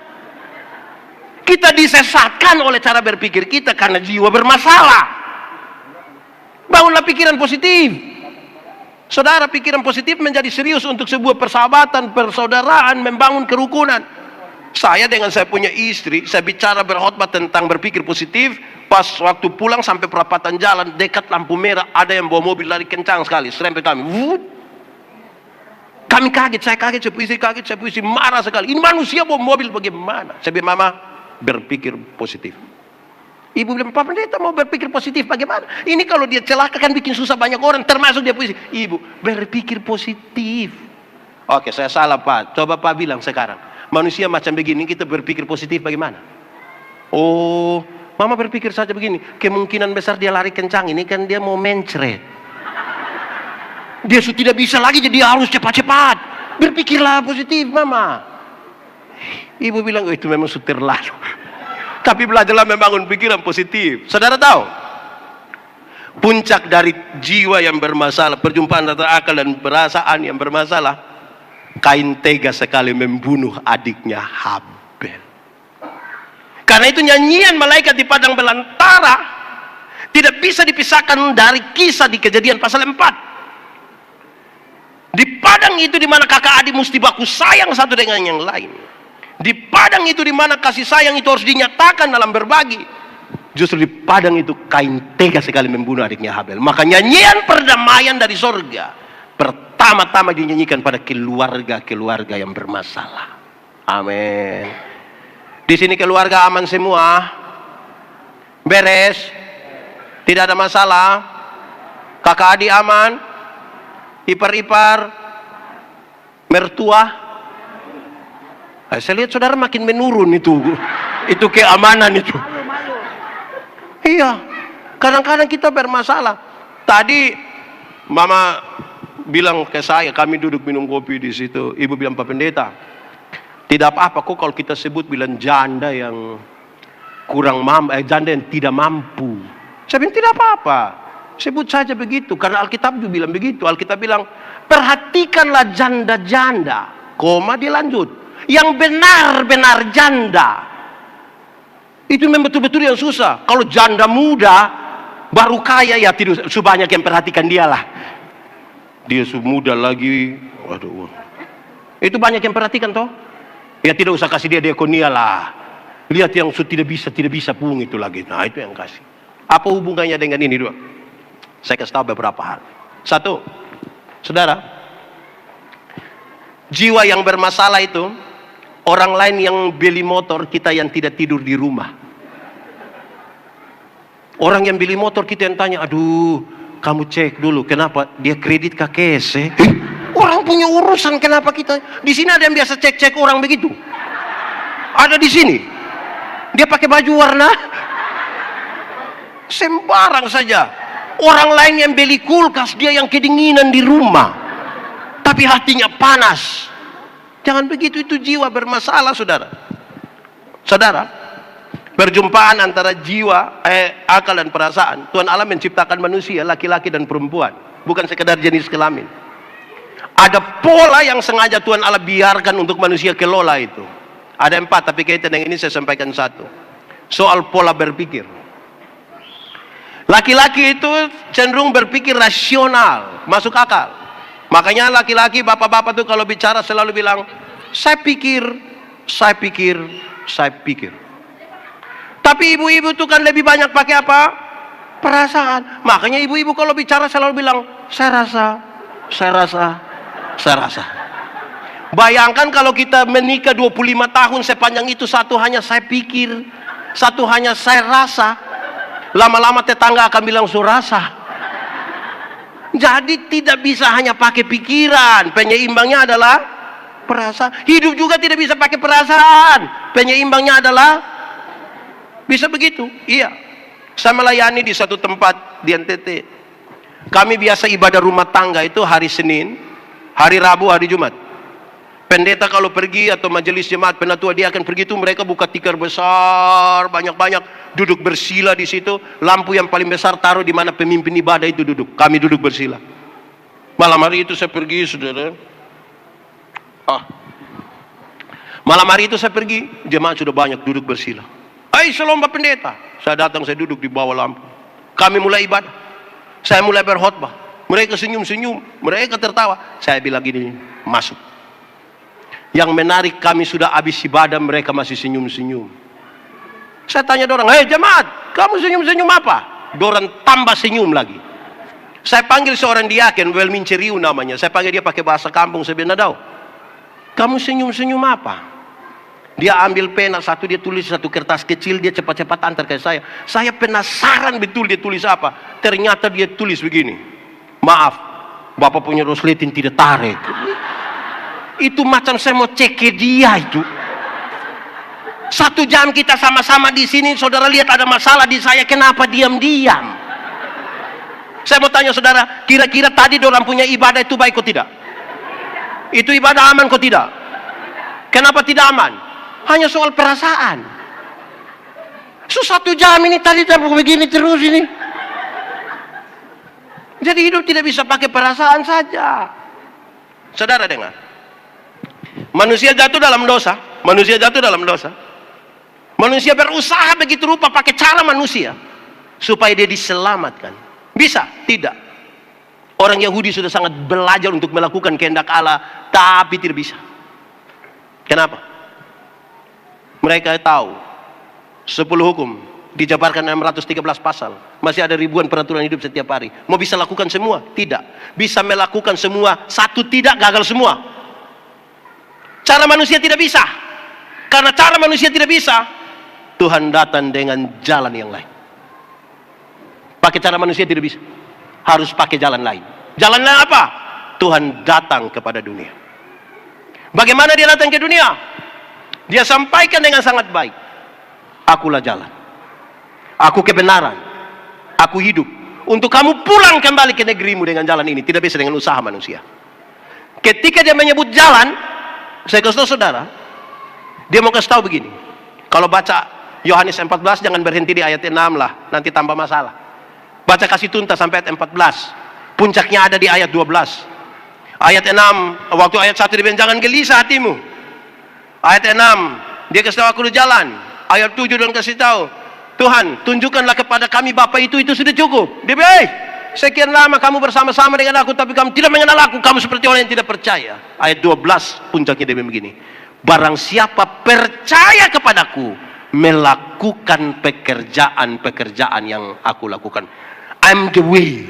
Kita disesatkan oleh cara berpikir kita karena jiwa bermasalah. Bangunlah pikiran positif. Saudara, pikiran positif menjadi serius untuk sebuah persahabatan, persaudaraan, membangun kerukunan. Saya dengan saya punya istri, saya bicara berkhotbah tentang berpikir positif. Pas waktu pulang sampai perapatan jalan, dekat lampu merah, ada yang bawa mobil lari kencang sekali, serempet kami. Kami kaget, saya kaget, saya puisi, marah sekali. Ini manusia bawa mobil bagaimana? Saya bilang, Mama, berpikir positif. Ibu bilang, Pak Pendeta mau berpikir positif bagaimana? Ini kalau dia celaka kan bikin susah banyak orang, termasuk dia puisi. Ibu, berpikir positif. Oke, saya salah Pak. Coba Pak bilang sekarang. Manusia macam begini, kita berpikir positif bagaimana? Oh, Mama berpikir saja begini. Kemungkinan besar dia lari kencang ini kan dia mau mencret. Dia sudah tidak bisa lagi, jadi harus cepat-cepat. Berpikirlah positif, Mama. Ibu bilang, oh, itu memang sudah terlalu. Tapi belajarlah membangun pikiran positif. Saudara tahu, puncak dari jiwa yang bermasalah, perjumpaan antara akal dan perasaan yang bermasalah, Kain tega sekali membunuh adiknya Habel. Karena itu nyanyian malaikat di padang belantara tidak bisa dipisahkan dari kisah di Kejadian pasal 4. Di padang itu di mana kakak adik mesti baku sayang satu dengan yang lain. Di padang itu di mana kasih sayang itu harus dinyatakan dalam berbagi. Justru di padang itu Kain tega sekali membunuh adiknya Habel. Maka nyanyian perdamaian dari sorga pertama-tama dinyanyikan pada keluarga-keluarga yang bermasalah. Amin. Di sini keluarga aman semua, beres, tidak ada masalah, kakak adik aman, ipar-ipar, mertua. Saya lihat saudara makin menurun itu keamanan itu. Iya, kadang-kadang kita bermasalah. Tadi Mama bilang ke saya, kami duduk minum kopi di situ. Ibu bilang, Pak Pendeta, tidak apa-apa kok kalau kita sebut bilang janda yang kurang mampu, janda yang tidak mampu. Saya bilang tidak apa-apa, sebut saja begitu. Karena Alkitab juga bilang begitu. Alkitab bilang, perhatikanlah janda-janda. Koma dia lanjut, yang benar-benar janda. Itu memang betul-betul yang susah. Kalau janda muda baru kaya ya tidak sebanyak yang perhatikan dia lah. Dia muda lagi, waduh. Itu banyak yang perhatikan toh. Ya tidak usah kasih dia diakonia lah. Lihat yang tidak bisa pun itu lagi. Nah itu yang kasih. Apa hubungannya dengan ini dua? Saya kasih tahu beberapa hal. Satu, saudara, jiwa yang bermasalah itu orang lain yang beli motor, kita yang tidak tidur di rumah. Orang yang beli motor kita yang tanya, aduh, kamu cek dulu kenapa dia kredit KKS. Orang punya urusan, kenapa kita? Di sini ada yang biasa cek-cek orang begitu. Ada di sini. Dia pakai baju warna sembarang saja. Orang lain yang beli kulkas, dia yang kedinginan di rumah. Tapi hatinya panas. Jangan begitu, itu jiwa bermasalah, saudara. Saudara, perjumpaan antara jiwa, akal dan perasaan. Tuhan Allah menciptakan manusia, laki-laki dan perempuan. Bukan sekedar jenis kelamin. Ada pola yang sengaja Tuhan Allah biarkan untuk manusia kelola itu. Ada 4, tapi kaitan dengan ini saya sampaikan 1. Soal pola berpikir. Laki-laki itu cenderung berpikir rasional, masuk akal. Makanya laki-laki, bapak-bapak itu kalau bicara selalu bilang, saya pikir. Tapi ibu-ibu itu kan lebih banyak pakai apa? Perasaan. Makanya ibu-ibu kalau bicara selalu bilang, saya rasa. Bayangkan kalau kita menikah 25 tahun, sepanjang itu satu hanya saya pikir, satu hanya saya rasa. Lama-lama tetangga akan bilang surasa. Jadi tidak bisa hanya pakai pikiran, penyeimbangnya adalah perasaan. Hidup juga tidak bisa pakai perasaan, penyeimbangnya adalah bisa begitu. Iya, saya melayani di satu tempat di NTT. Kami biasa ibadah rumah tangga itu hari Senin, hari Rabu, hari Jumat. Pendeta kalau pergi atau majelis jemaat penatua dia akan pergi itu mereka buka tikar besar banyak-banyak, duduk bersila di situ, lampu yang paling besar taruh di mana pemimpin ibadah itu duduk. Kami duduk bersila. Malam hari itu saya pergi, saudara. Malam hari itu saya pergi, jemaat sudah banyak duduk bersila. Shalom Pak Pendeta. Saya datang, saya duduk di bawah lampu. Kami mulai ibadah. Saya mulai berkhotbah. Mereka senyum-senyum, mereka tertawa. Saya bilang gini, masuk. Yang menarik, kami sudah habis ibadah, mereka masih senyum-senyum. Saya tanya dorang, jemaat, kamu senyum-senyum apa? Dorang tambah senyum lagi. Saya panggil seorang diaken, Welmin Ceriu namanya. Saya panggil dia pakai bahasa kampung, saya bilang, "Nadau, kamu senyum-senyum apa?" Dia ambil pena satu, dia tulis satu kertas kecil, dia cepat-cepat antar ke saya. Saya penasaran betul dia tulis apa. Ternyata dia tulis begini, "Maaf, Bapak punya rosletin tidak tarik." Itu macam saya mau cek ke dia itu. 1 jam kita sama-sama di sini, saudara lihat ada masalah di saya, kenapa diam-diam? Saya mau tanya saudara, kira-kira tadi dorang punya ibadah itu baik kok tidak? Itu ibadah aman kok tidak? Kenapa tidak aman? Hanya soal perasaan. 1 jam ini tadi begini terus ini. Jadi hidup tidak bisa pakai perasaan saja. Saudara dengar. Manusia jatuh dalam dosa. Manusia jatuh dalam dosa. Manusia berusaha begitu rupa pakai cara manusia supaya dia diselamatkan. Bisa? Tidak. Orang Yahudi sudah sangat belajar untuk melakukan kehendak Allah, tapi tidak bisa. Kenapa? Mereka tahu 10 hukum dijabarkan 613 pasal. Masih ada ribuan peraturan hidup setiap hari. Mau bisa lakukan semua? Tidak. Bisa melakukan semua, satu tidak, gagal semua. Cara manusia tidak bisa. Karena cara manusia tidak bisa, Tuhan datang dengan jalan yang lain. Pakai cara manusia tidak bisa. Harus pakai jalan lain. Jalan lain apa? Tuhan datang kepada dunia. Bagaimana dia datang ke dunia? Dia sampaikan dengan sangat baik. Akulah jalan. Aku kebenaran. Aku hidup. Untuk kamu pulang kembali ke negerimu dengan jalan ini. Tidak bisa dengan usaha manusia. Ketika dia menyebut jalan, saya kasih tahu saudara, dia mau kasih tahu begini. Kalau baca Yohanes 14 jangan berhenti di ayat 6 lah, nanti tambah masalah. Baca kasih tuntas sampai ayat 14. Puncaknya ada di ayat 12. Ayat 6, waktu ayat 1 dia bilang jangan gelisah hatimu. Ayat 6, dia kasih tahu aku di jalan. Ayat 7 dan kasih tahu, Tuhan tunjukkanlah kepada kami Bapa itu sudah cukup. Dia bilang, sekian lama kamu bersama-sama dengan aku, tapi kamu tidak mengenal aku. Kamu seperti orang yang tidak percaya. Ayat 12 puncaknya dia begini. Barang siapa percaya kepadaku, melakukan pekerjaan-pekerjaan yang aku lakukan. I'm the way.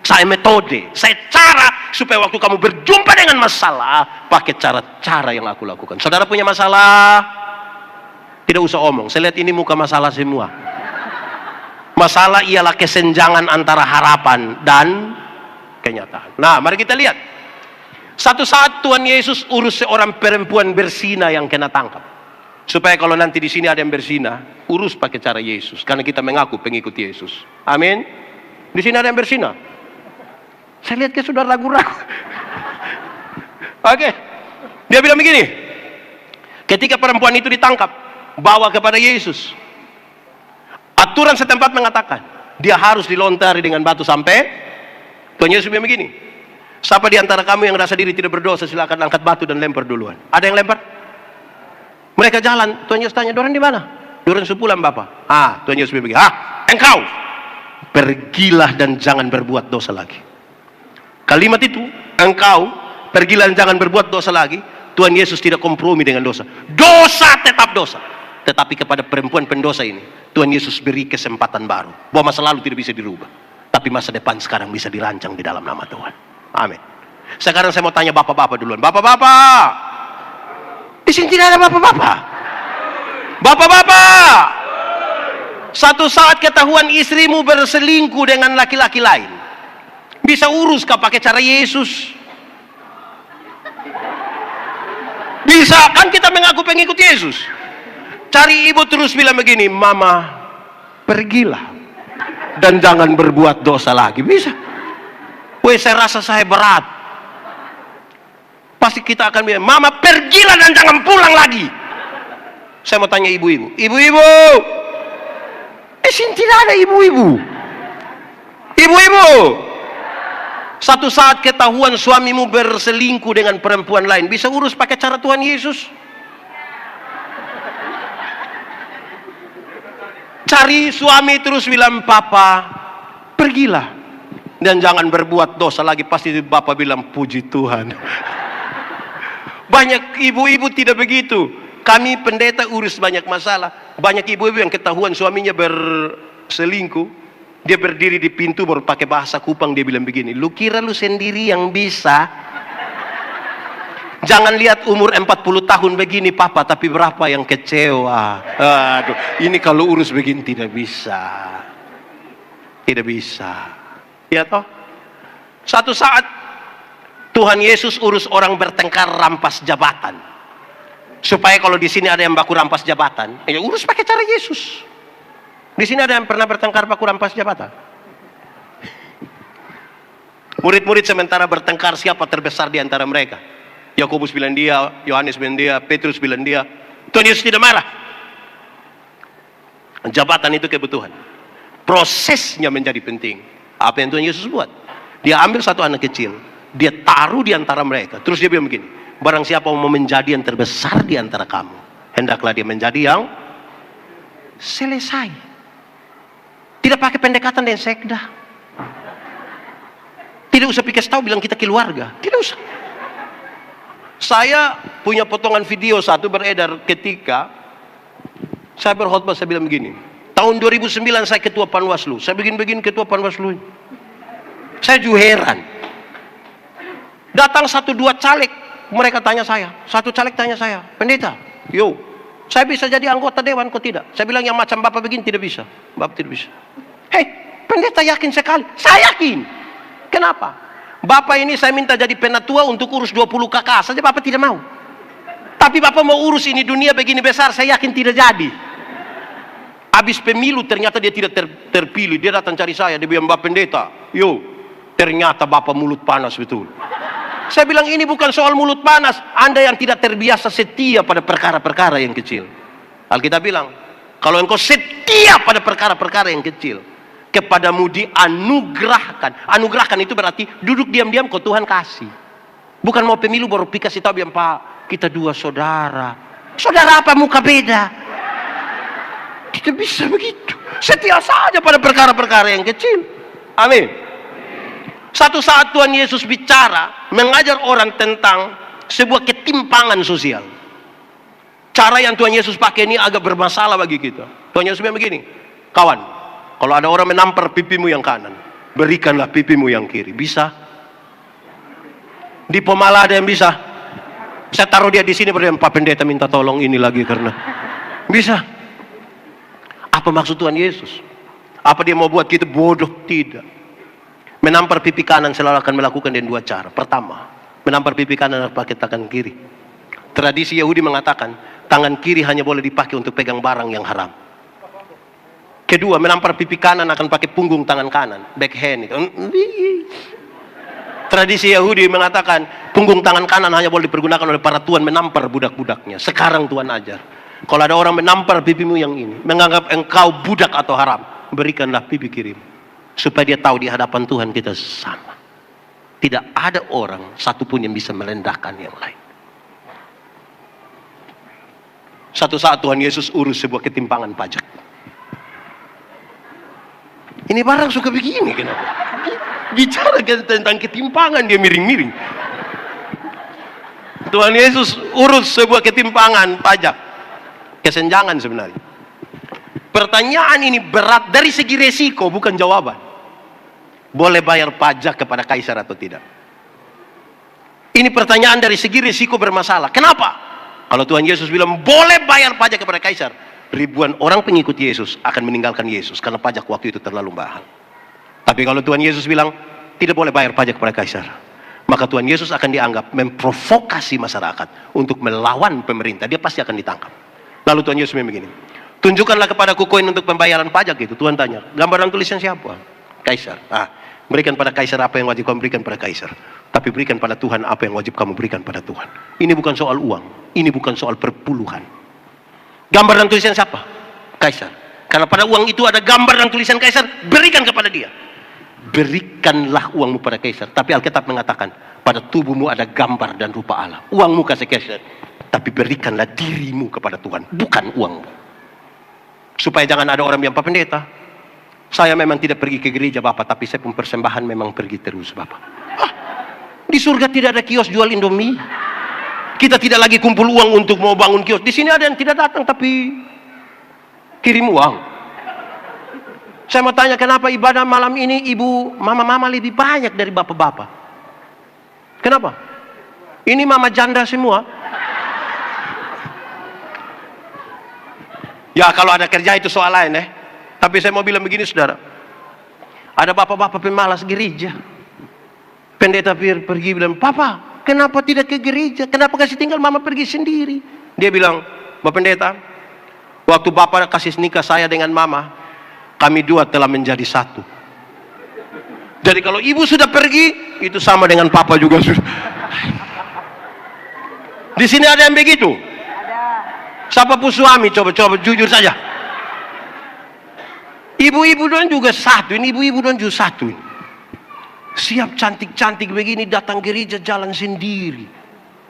Saya metode. Saya cara supaya waktu kamu berjumpa dengan masalah, pakai cara-cara yang aku lakukan. Saudara punya masalah? Tidak usah omong. Saya lihat ini muka masalah semua. Masalah ialah kesenjangan antara harapan dan kenyataan. Nah, mari kita lihat. Satu saat Tuhan Yesus urus seorang perempuan berzina yang kena tangkap. Supaya kalau nanti di sini ada yang berzina, urus pakai cara Yesus. Karena kita mengaku pengikut Yesus. Amin. Di sini ada yang berzina. Saya lihat ke saudara ragu-ragu. Oke. Dia bilang begini. Ketika perempuan itu ditangkap, bawa kepada Yesus. Aturan setempat mengatakan dia harus dilontari dengan batu sampai Tuhan Yesus bilang begini, siapa di antara kamu yang rasa diri tidak berdosa silakan angkat batu dan lempar duluan. Ada yang lempar? Mereka jalan. Tuhan Yesus tanya, dorang di mana? Dorang sepulang Bapak. Tuhan Yesus bilang begini, engkau pergilah dan jangan berbuat dosa lagi. Kalimat itu, engkau pergilah dan jangan berbuat dosa lagi. Tuhan Yesus tidak kompromi dengan dosa. Dosa tetap dosa. Tetapi kepada perempuan pendosa ini, Tuhan Yesus beri kesempatan baru. Bahwa masa lalu tidak bisa dirubah. Tapi masa depan sekarang bisa dirancang di dalam nama Tuhan. Amin. Sekarang saya mau tanya bapak-bapak duluan. Bapak-bapak. Di sini tidak ada bapak-bapak. Bapak-bapak. Satu saat ketahuan istrimu berselingkuh dengan laki-laki lain. Bisa urus kah pakai cara Yesus? Bisa, kan kita mengaku pengikut Yesus. Cari ibu terus bilang begini, mama pergilah dan jangan berbuat dosa lagi. Bisa. Saya rasa saya berat. pasti kita akan bilang, Mama pergilah dan jangan pulang lagi. Saya mau tanya ibu-ibu, ibu-ibu, tidak ada ibu-ibu. Ibu-ibu, satu saat ketahuan suamimu berselingkuh dengan perempuan lain, bisa urus pakai cara Tuhan Yesus? Cari suami terus bilang, Papa, pergilah dan jangan berbuat dosa lagi. Pasti Bapak bilang, puji Tuhan. Banyak ibu-ibu tidak begitu. Kami pendeta urus banyak masalah. Banyak ibu-ibu yang ketahuan suaminya berselingkuh, dia berdiri di pintu baru pakai bahasa Kupang, dia bilang begini, lu kira lu sendiri yang bisa? Jangan lihat umur 40 tahun begini Papa, tapi berapa yang kecewa. Aduh, ini kalau urus begini tidak bisa. Tidak bisa. Ya toh? Satu saat Tuhan Yesus urus orang bertengkar rampas jabatan. Supaya kalau di sini ada yang baku rampas jabatan, ya urus pakai cara Yesus. Di sini ada yang pernah bertengkar baku rampas jabatan? Murid-murid sementara bertengkar siapa terbesar di antara mereka. Yakobus bilang dia, Yohanes bilang dia, Petrus bilang dia. Tuhan Yesus tidak marah. Jabatan itu kebutuhan. Prosesnya menjadi penting. Apa yang Tuhan Yesus buat? Dia ambil satu anak kecil, dia taruh di antara mereka. Terus dia bilang begini, barang siapa mau menjadi yang terbesar di antara kamu, hendaklah dia menjadi yang selesai. Tidak pakai pendekatan dan sekda. Tidak usah pikir tahu bilang kita keluarga. Tidak usah. Saya punya potongan video satu beredar ketika saya berkhotbah, saya bilang begini. Tahun 2009 saya ketua Panwaslu. Saya begini ketua Panwaslu. Saya juga heran. Datang 1-2 caleg, mereka tanya saya. Satu caleg tanya saya, pendeta, yo, saya bisa jadi anggota dewan kok tidak? Saya bilang yang macam Bapak begini tidak bisa. Bapak tidak bisa. Hei, pendeta yakin sekali. Saya yakin. Kenapa? Bapak ini saya minta jadi penatua untuk urus 20 kakak saja Bapak tidak mau. Tapi Bapak mau urus ini dunia begini besar, saya yakin tidak jadi. Habis pemilu ternyata dia tidak terpilih. Dia datang cari saya, dia bilang, Bapak pendeta, yo, ternyata Bapak mulut panas betul. Saya bilang ini bukan soal mulut panas, Anda yang tidak terbiasa setia pada perkara-perkara yang kecil. Alkitab bilang, kalau engkau setia pada perkara-perkara yang kecil, kepadamu dianugerahkan. Anugerahkan itu berarti duduk diam-diam kok Tuhan kasih. Bukan mau pemilu baru kasih tahu bilang, Pak, kita 2 saudara. Saudara apa muka beda? Tidak bisa begitu. Setia saja pada perkara-perkara yang kecil. Amin. Satu saat Tuhan Yesus bicara, mengajar orang tentang sebuah ketimpangan sosial. Cara yang Tuhan Yesus pakai ini agak bermasalah bagi kita. Tuhan Yesus bilang begini, kawan, kalau ada orang menampar pipimu yang kanan, berikanlah pipimu yang kiri. Bisa? Di Pemala ada yang bisa? Saya taruh dia di sini, Pak pendeta minta tolong ini lagi karena bisa. Apa maksud Tuhan Yesus? Apa dia mau buat kita bodoh? Tidak. Menampar pipi kanan selalu akan melakukan dengan 2 cara. Pertama, menampar pipi kanan harus pakai tangan kiri. Tradisi Yahudi mengatakan tangan kiri hanya boleh dipakai untuk pegang barang yang haram. Kedua, menampar pipi kanan akan pakai punggung tangan kanan, backhand itu. Tradisi Yahudi mengatakan punggung tangan kanan hanya boleh dipergunakan oleh para tuan menampar budak-budaknya. Sekarang Tuhan ajar, kalau ada orang menampar pipimu yang ini, menganggap engkau budak atau haram, berikanlah pipi kirimu, supaya dia tahu di hadapan Tuhan kita sama. Tidak ada orang satupun yang bisa merendahkan yang lain. Satu saat Tuhan Yesus urus sebuah ketimpangan pajak. Ini barang suka begini, kenapa? Bicara tentang ketimpangan dia miring-miring. Tuhan Yesus urus sebuah ketimpangan pajak, kesenjangan sebenarnya. Pertanyaan ini berat dari segi resiko, bukan jawaban. Boleh bayar pajak kepada kaisar atau tidak? Ini pertanyaan dari segi resiko bermasalah. Kenapa? Kalau Tuhan Yesus bilang boleh bayar pajak kepada kaisar, ribuan orang pengikut Yesus akan meninggalkan Yesus karena pajak waktu itu terlalu mahal. Tapi kalau Tuhan Yesus bilang tidak boleh bayar pajak kepada kaisar, maka Tuhan Yesus akan dianggap memprovokasi masyarakat untuk melawan pemerintah. Dia pasti akan ditangkap. Lalu Tuhan Yesus bilang begini, tunjukkanlah kepadaku koin untuk pembayaran pajak itu. Tuhan tanya, gambaran tulisan siapa? Kaisar. Berikan pada kaisar apa yang wajib kau berikan pada kaisar. Tapi berikan pada Tuhan apa yang wajib kamu berikan pada Tuhan. Ini bukan soal uang. Ini bukan soal perpuluhan. Gambar dan tulisan siapa? Kaisar. Karena pada uang itu ada gambar dan tulisan Kaisar, berikan kepada dia. Berikanlah uangmu pada Kaisar. Tapi Alkitab mengatakan, pada tubuhmu ada gambar dan rupa Allah. Uangmu kasih Kaisar. Tapi berikanlah dirimu kepada Tuhan, bukan uangmu. Supaya jangan ada orang yang, Pak Pendeta, saya memang tidak pergi ke gereja Bapak, tapi saya pun persembahan memang pergi terus Bapak. Di surga tidak ada kios jual Indomie. Kita tidak lagi kumpul uang untuk mau bangun kios. Di sini ada yang tidak datang tapi kirim uang. Saya mau tanya, kenapa ibadah malam ini ibu mama-mama lebih banyak dari bapak-bapak? Kenapa? Ini mama janda semua. Ya kalau ada kerja itu soal lain Tapi saya mau bilang begini saudara. Ada bapak-bapak pemalas gereja. Pendeta pergi bilang, Papa, kenapa tidak ke gereja? Kenapa kasih tinggal mama pergi sendiri? Dia bilang, Bapak Pendeta, waktu Bapak kasih nikah saya dengan mama, kami dua telah menjadi satu. Jadi kalau ibu sudah pergi, itu sama dengan Papa juga sudah. Di sini ada yang begitu? Ada. Siapa pun suami, coba jujur saja. Ibu-ibu dan juga satu, ini ibu-ibu dan juga satu ini. Siap cantik-cantik begini datang gereja jalan sendiri.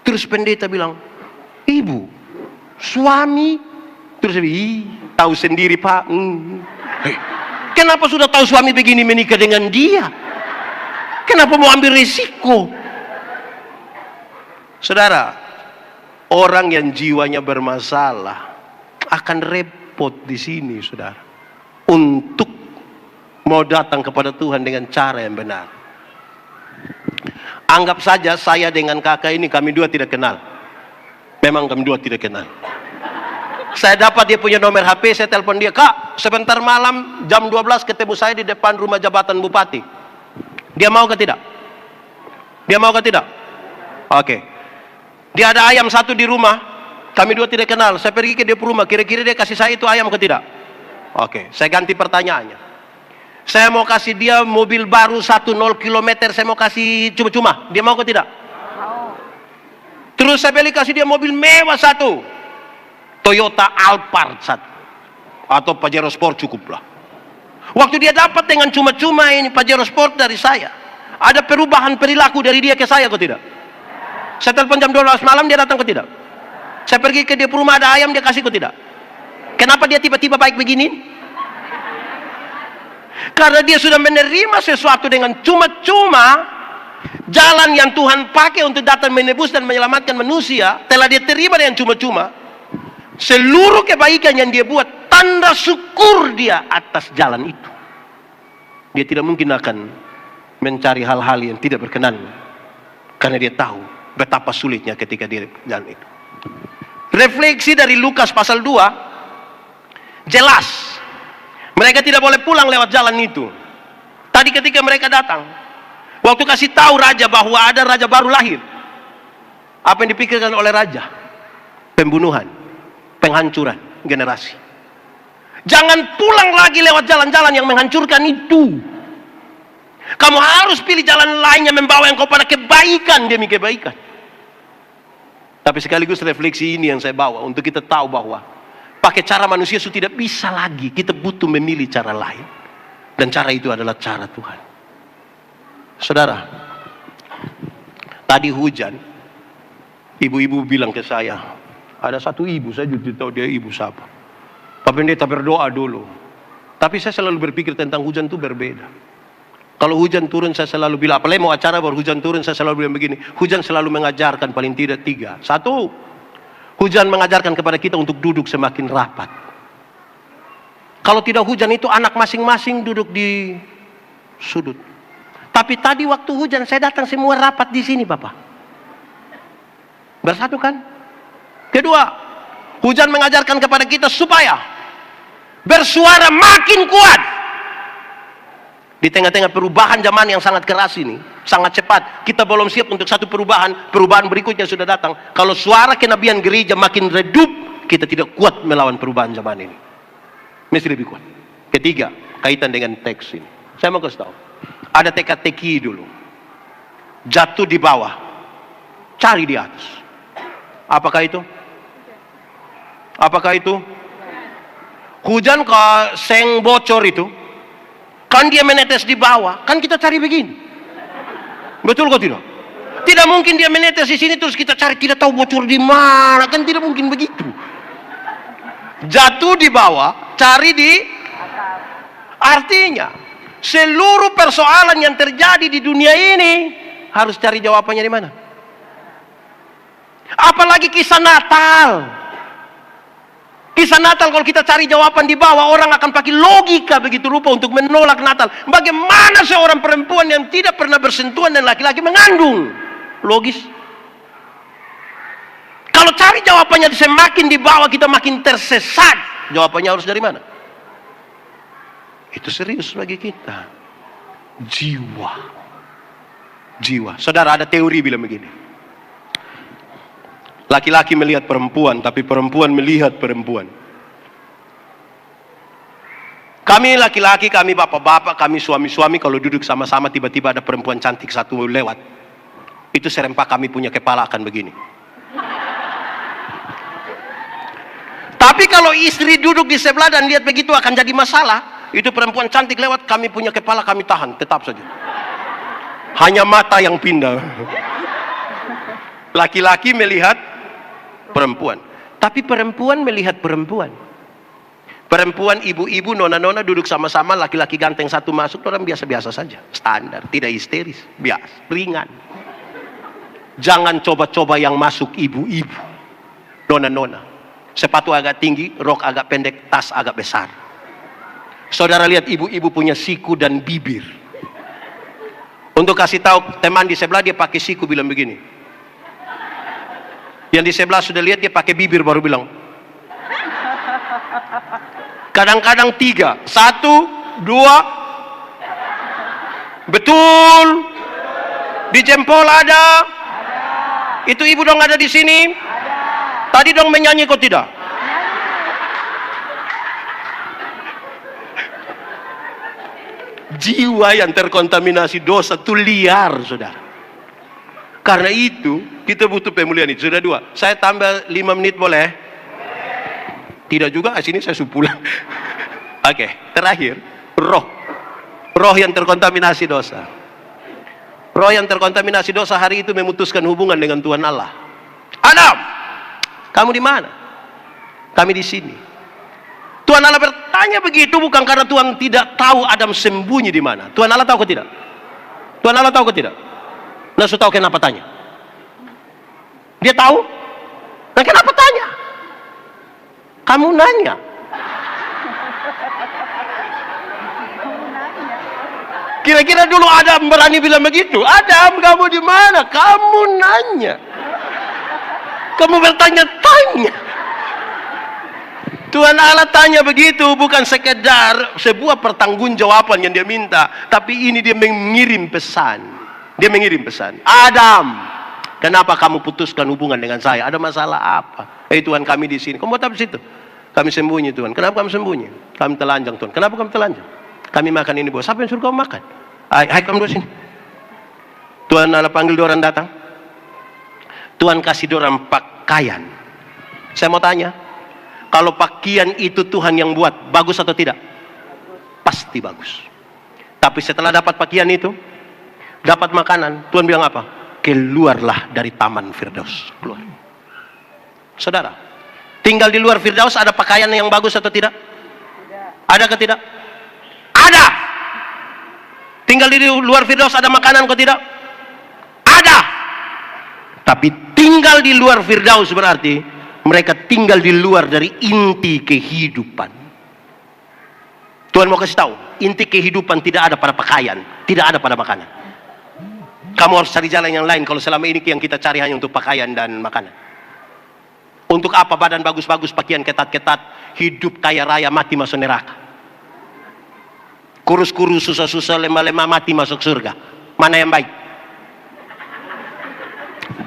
Terus pendeta bilang, ibu, suami. Terus tahu sendiri Pak. Kenapa sudah tahu suami begini menikah dengan dia? Kenapa mau ambil risiko? Saudara, orang yang jiwanya bermasalah akan repot di sini, saudara. Untuk mau datang kepada Tuhan dengan cara yang benar. Anggap saja saya dengan kakak ini, kami dua tidak kenal. Memang kami dua tidak kenal. Saya dapat dia punya nomor HP, saya telepon dia, Kak, sebentar malam jam 12 ketemu saya di depan rumah jabatan bupati. Dia mau ke tidak? Dia mau ke tidak? Oke. Dia ada ayam satu di rumah, kami dua tidak kenal. Saya pergi ke dia rumah, kira-kira dia kasih saya itu ayam ke tidak? Oke, saya ganti pertanyaannya. Saya mau kasih dia mobil baru 10 km, saya mau kasih cuma-cuma. Dia mau ke tidak? Mau. Terus saya beli kasih dia mobil mewah satu. Toyota Alphard satu. Atau Pajero Sport cukuplah. Waktu dia dapat dengan cuma-cuma ini Pajero Sport dari saya, ada perubahan perilaku dari dia ke saya ke tidak? Saya telepon jam 12 malam, dia datang ke tidak? Saya pergi ke dia rumah ada ayam, dia kasih ke tidak? Kenapa dia tiba-tiba baik begini? Karena dia sudah menerima sesuatu dengan cuma-cuma. Jalan yang Tuhan pakai untuk datang menebus dan menyelamatkan manusia telah dia terima dengan cuma-cuma. Seluruh kebaikan yang dia buat, tanda syukur dia atas jalan itu. Dia tidak mungkin akan mencari hal-hal yang tidak berkenan, karena dia tahu betapa sulitnya ketika dia jalan itu. Refleksi dari Lukas pasal 2 jelas. Mereka tidak boleh pulang lewat jalan itu. Tadi ketika mereka datang, waktu kasih tahu raja bahwa ada raja baru lahir, apa yang dipikirkan oleh raja? Pembunuhan, penghancuran generasi. Jangan pulang lagi lewat jalan-jalan yang menghancurkan itu. Kamu harus pilih jalan lain yang membawa engkau pada kebaikan demi kebaikan. Tapi sekaligus refleksi ini yang saya bawa untuk kita tahu bahwa pakai cara manusia itu tidak bisa lagi. Kita butuh memilih cara lain. Dan cara itu adalah cara Tuhan. Saudara, tadi hujan. Ibu-ibu bilang ke saya, ada satu ibu, saya juga tahu dia ibu siapa. Pak Pendeta berdoa dulu. Tapi saya selalu berpikir tentang hujan itu berbeda. Kalau hujan turun saya selalu bilang, apalagi mau acara baru hujan turun, saya selalu bilang begini, hujan selalu mengajarkan paling tidak 3. Satu, hujan mengajarkan kepada kita untuk duduk semakin rapat. Kalau tidak hujan itu anak masing-masing duduk di sudut. Tapi tadi waktu hujan saya datang semua rapat di sini Bapak. Bersatu kan? Kedua, hujan mengajarkan kepada kita supaya bersuara makin kuat. Di tengah-tengah perubahan zaman yang sangat keras ini, sangat cepat, kita belum siap untuk satu perubahan berikutnya sudah datang. Kalau suara kenabian gereja makin redup, kita tidak kuat melawan perubahan zaman ini. Mesti lebih kuat. Ketiga, kaitan dengan teks ini. Saya mau kasih tahu. Ada teka-teki dulu. jatuh di bawah, cari di atas. Apakah itu? Apakah itu? Hujan ke seng bocor itu, kan dia menetes di bawah, kan kita cari begini. Betul kok tidak? Tidak mungkin dia menetes di sini terus kita cari tidak tahu bocor di mana, kan tidak mungkin begitu. Jatuh di bawah, cari di atas. Artinya seluruh persoalan yang terjadi di dunia ini harus cari jawabannya di mana? Apalagi kisah Natal. Kisah Natal kalau kita cari jawaban di bawah, orang akan pakai logika begitu rupa untuk menolak Natal. Bagaimana seorang perempuan yang tidak pernah bersentuhan dengan laki-laki mengandung? Logis. Kalau cari jawabannya semakin di bawah, kita makin tersesat. Jawabannya harus dari mana? Itu serius bagi kita. Jiwa. Jiwa. Saudara, ada teori bilang begini. Laki-laki melihat perempuan, tapi perempuan melihat perempuan. Kami laki-laki, kami bapak-bapak, kami suami-suami, kalau duduk sama-sama tiba-tiba ada perempuan cantik satu lewat, itu serempak kami punya kepala akan begini. Tapi kalau istri duduk di sebelah dan lihat begitu akan jadi masalah. Itu perempuan cantik lewat, kami punya kepala, kami tahan, tetap saja. Hanya mata yang pindah. Laki-laki melihat perempuan, tapi perempuan melihat perempuan. Perempuan, ibu-ibu, nona-nona duduk sama-sama, laki-laki ganteng satu masuk, orang biasa-biasa saja, standar, tidak histeris, biasa, ringan. Jangan coba-coba yang masuk ibu-ibu, nona-nona. Sepatu agak tinggi, rok agak pendek, tas agak besar. Saudara lihat ibu-ibu punya siku dan bibir. Untuk kasih tahu teman di sebelah, dia pakai siku bilang begini. Yang di sebelah sudah lihat dia pakai bibir baru bilang. Kadang-kadang 3, 1, 2. Betul. Di jempol ada. Itu ibu dong ada di sini. Tadi dong menyanyi kok tidak? Jiwa yang terkontaminasi dosa itu liar, saudara. Karena itu kita butuh pemulihan itu. Sudah 2. Saya tambah 5 menit boleh? Tidak juga, sini saya supulang. Oke, terakhir, roh. Roh yang terkontaminasi dosa. Roh yang terkontaminasi dosa hari itu memutuskan hubungan dengan Tuhan Allah. Adam, kamu di mana? Kami di sini. Tuhan Allah bertanya begitu bukan karena Tuhan tidak tahu Adam sembunyi di mana. Tuhan Allah tahu ke tidak? Tuhan Allah tahu ke tidak? Nah, sudah tahu kenapa tanya? Dia tahu? Nah, kenapa tanya? Kamu nanya. Kira-kira dulu Adam berani bilang begitu? Adam, kamu di mana? Kamu nanya. Kamu bertanya-tanya. Tuhan Allah tanya begitu bukan sekedar sebuah pertanggungjawaban yang dia minta, tapi ini dia mengirim pesan. Dia mengirim pesan. Adam, kenapa kamu putuskan hubungan dengan saya? Ada masalah apa? Tuhan, kami di sini. Kamu buat apa di situ? Kami sembunyi, Tuhan. Kenapa kami sembunyi? Kami telanjang, Tuhan. Kenapa kami telanjang? Kami makan ini, bos. Siapa yang suruh kamu makan? Hai, kamu duduk sini. Tuhan Allah panggil orang datang. Tuhan kasih orang pakaian. Saya mau tanya, kalau pakaian itu Tuhan yang buat, bagus atau tidak? Pasti bagus. Tapi setelah dapat pakaian itu, dapat makanan, Tuhan bilang apa? Keluarlah dari taman Firdaus. Keluar. Saudara, tinggal di luar Firdaus ada pakaian yang bagus atau tidak? Ada atau tidak? Ada. Tinggal di luar Firdaus ada makanan atau tidak? Ada. Tapi tinggal di luar Firdaus berarti mereka tinggal di luar dari inti kehidupan. Tuhan mau kasih tahu, inti kehidupan tidak ada pada pakaian, tidak ada pada makanan. Kamu harus cari jalan yang lain kalau selama ini yang kita cari hanya untuk pakaian dan makanan. Untuk apa badan bagus-bagus, pakaian ketat-ketat, hidup kaya raya, mati masuk neraka. Kurus-kurus, susah-susah, lemah-lemah, mati masuk surga. Mana yang baik?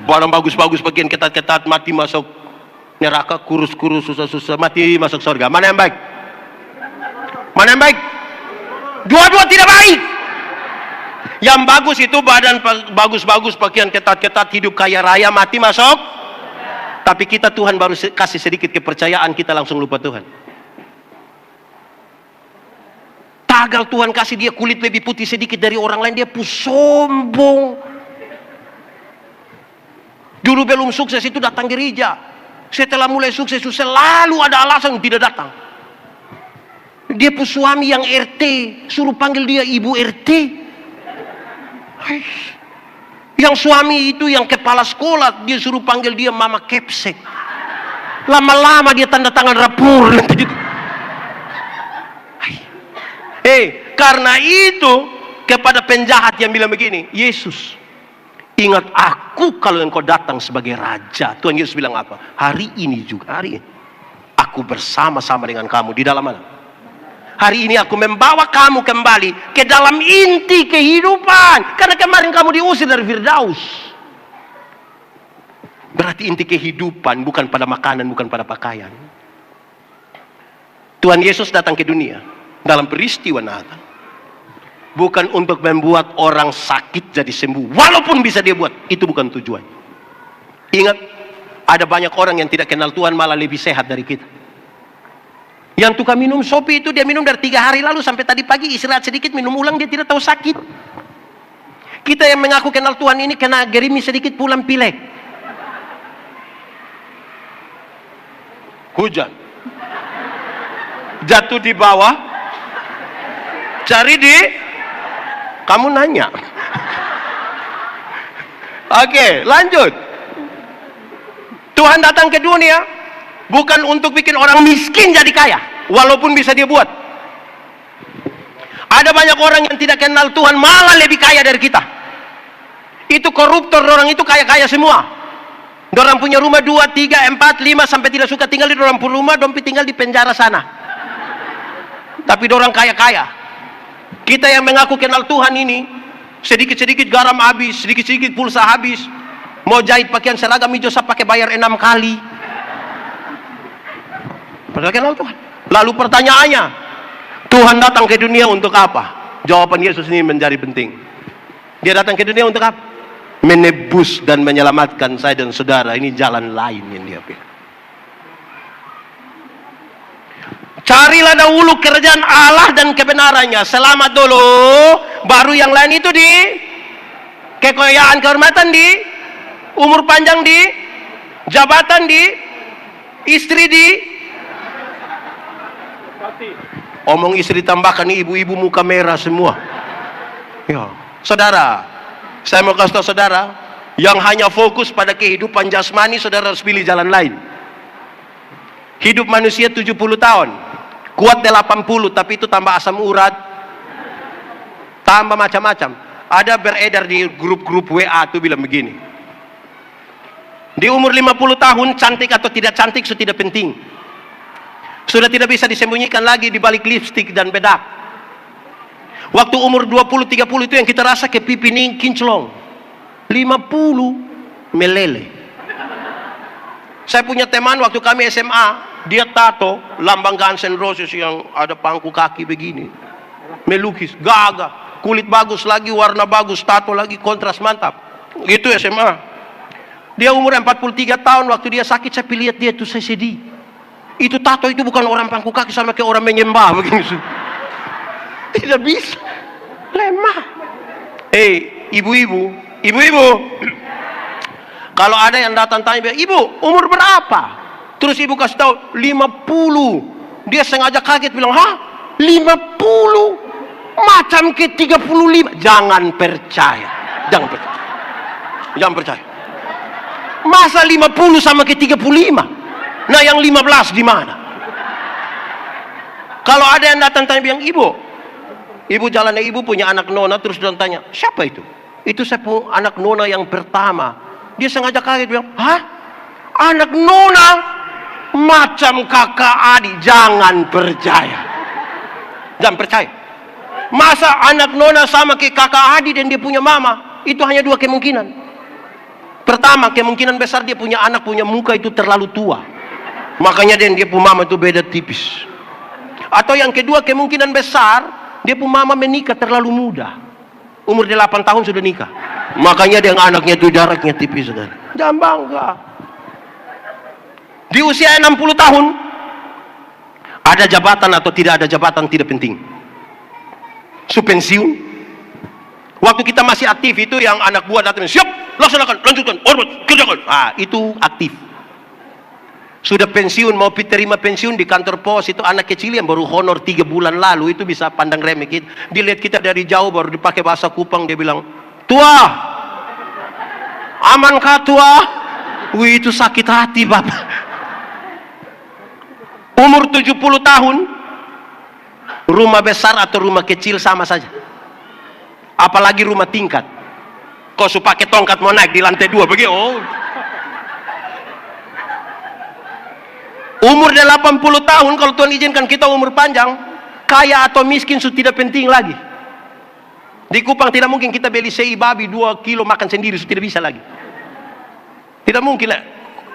Badan bagus-bagus, pakaian ketat-ketat, mati masuk neraka. Kurus-kurus, susah-susah, mati masuk surga. Mana yang baik? Mana yang baik? Dua-dua tidak baik. Yang bagus itu badan bagus-bagus, pakaian ketat-ketat, hidup kaya raya, mati masuk. Tapi kita Tuhan baru kasih sedikit kepercayaan, kita langsung lupa Tuhan. Tagal Tuhan kasih dia kulit lebih putih sedikit dari orang lain, dia sombong. Dulu belum sukses itu datang gereja. Setelah mulai sukses selalu ada alasan tidak datang. Dia suami yang RT, suruh panggil dia ibu RT. Yang suami itu yang kepala sekolah, dia suruh panggil dia mama kepsek. Lama-lama dia tanda tangan rapor. Karena itu kepada penjahat yang bilang begini, Yesus, ingat aku kalau engkau datang sebagai raja. Tuhan Yesus bilang apa? Hari ini juga, hari ini aku bersama-sama dengan kamu di dalam mana? Hari ini aku membawa kamu kembali ke dalam inti kehidupan. Karena kemarin kamu diusir dari Firdaus. Berarti inti kehidupan bukan pada makanan, bukan pada pakaian. Tuhan Yesus datang ke dunia dalam peristiwa Natal. Bukan untuk membuat orang sakit jadi sembuh. Walaupun bisa dia buat, itu bukan tujuan. Ingat, ada banyak orang yang tidak kenal Tuhan malah lebih sehat dari kita. Yang tukang minum sopi itu dia minum dari 3 hari lalu sampai tadi pagi, istirahat sedikit minum ulang, dia tidak tahu sakit. Kita yang mengaku kenal Tuhan ini kena gerimis sedikit pulang pilek. Hujan. Jatuh di bawah. Cari di. Kamu nanya. Oke, lanjut. Tuhan datang ke dunia bukan untuk bikin orang miskin jadi kaya, walaupun bisa dia buat. Ada banyak orang yang tidak kenal Tuhan malah lebih kaya dari kita. Itu koruptor, orang itu kaya-kaya semua. Orang punya rumah 2, 3, 4, 5 sampai tidak suka tinggal di orang rumah, dompi tinggal di penjara sana. Tapi orang kaya-kaya. Kita yang mengaku kenal Tuhan ini, sedikit-sedikit garam habis, sedikit-sedikit pulsa habis. Mau jahit pakaian seragam hijau saya pakai bayar 6 kali. Padahal kenal Tuhan. Lalu pertanyaannya, Tuhan datang ke dunia untuk apa? Jawaban Yesus ini menjadi penting. Dia datang ke dunia untuk apa? Menebus dan menyelamatkan saya dan saudara. Ini jalan lain yang dia pilih. Carilah dahulu kerajaan Allah dan kebenarannya. Selamat dulu, baru yang lain itu di kekayaan, kehormatan di, umur panjang di, jabatan di, istri di. Omong istri tambahkan nih, ibu-ibu muka merah semua. Ya, saudara, saya mau kasih tahu saudara, yang hanya fokus pada kehidupan jasmani, saudara harus pilih jalan lain. Hidup manusia 70 tahun, kuat 80, tapi itu tambah asam urat, tambah macam-macam. Ada beredar di grup-grup WA tuh bilang begini, di umur 50 tahun cantik atau tidak cantik sudah tidak penting. Sudah tidak bisa disembunyikan lagi di balik lipstik dan bedak. Waktu umur 20-30 itu yang kita rasa ke pipi nih kinclong. 50 meleleh. Saya punya teman waktu kami SMA, dia tato lambang Guns N' Roses yang ada pangku kaki begini. Melukis, gagah, kulit bagus lagi, warna bagus, tato lagi, kontras mantap. Itu SMA. Dia umur 43 tahun, waktu dia sakit saya lihat dia tuh saya sedih. Itu tato itu bukan orang pangku kaki, sama kayak orang menyembah begini. Tidak bisa. Lemah. Ibu-ibu. Kalau ada yang datang tanya, ibu umur berapa? Terus ibu kasih tahu 50. Dia sengaja kaget bilang, hah? 50? Macam ke 35. Jangan percaya. Jangan percaya. Masa 50 sama ke 35? Nah yang 15 di mana? Kalau ada yang datang tanya bilang, ibu jalannya ibu punya anak nona, terus dia tanya, siapa itu? Itu saya punya anak nona yang pertama. Dia sengaja kaget bilang, hah? Anak nona? Macam kakak adik. Jangan percaya. Jangan percaya. Masa anak nona sama kayak kakak adik dan dia punya mama? Itu hanya 2 kemungkinan. Pertama, kemungkinan besar dia punya anak punya muka itu terlalu tua. Makanya dia punya mama itu beda tipis. Atau yang kedua, kemungkinan besar dia punya mama menikah terlalu muda. umur 8 tahun sudah nikah. Makanya dia anaknya itu jaraknya tipis, saudara. Jangan bangga. Di usia 60 tahun, ada jabatan atau tidak ada jabatan tidak penting. Su pensiun. Waktu kita masih aktif itu yang anak buah datang, siap, laksanakan, lanjutkan, hormat, kerjakan. Ah, itu aktif. Sudah pensiun, mau terima pensiun di kantor pos, itu anak kecil yang baru honor 3 bulan lalu, itu bisa pandang remeh kita. Dilihat kita dari jauh, baru dipakai bahasa Kupang, dia bilang, tua, amankah tua? Wih, itu sakit hati, Bapak. Umur 70 tahun, rumah besar atau rumah kecil sama saja. Apalagi rumah tingkat. Kau su pakai tongkat mau naik di lantai 2 begitu. Oh. Umur 80 tahun, kalau Tuhan izinkan kita umur panjang, kaya atau miskin sudah tidak penting lagi. Di Kupang tidak mungkin kita beli sei babi 2 kilo makan sendiri, sudah tidak bisa lagi. Tidak mungkin lah.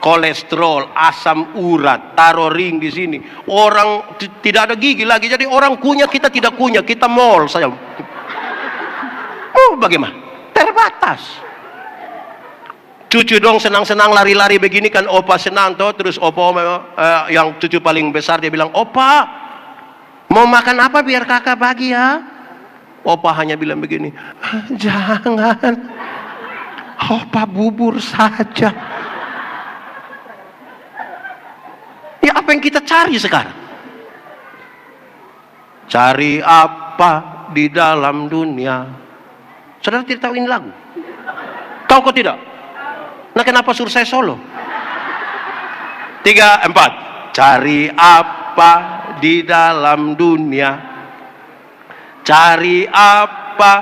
Kolesterol, asam urat, taruh ring di sini. Orang tidak ada gigi lagi, jadi orang kunyah kita tidak kunyah, kita mall saja. Oh, bagaimana? Terbatas. Cucu dong senang-senang lari-lari begini kan, opa senang toh. Terus opa yang cucu paling besar dia bilang, opa mau makan apa biar kakak bagi ya? Opa hanya bilang begini, jangan, opa bubur saja. Ya apa yang kita cari sekarang? Cari apa di dalam dunia? Saudara tidak tahu ini lagu? Kau kok tidak? Nah kenapa suruh saya solo? 3, 4. Cari apa di dalam dunia? Cari apa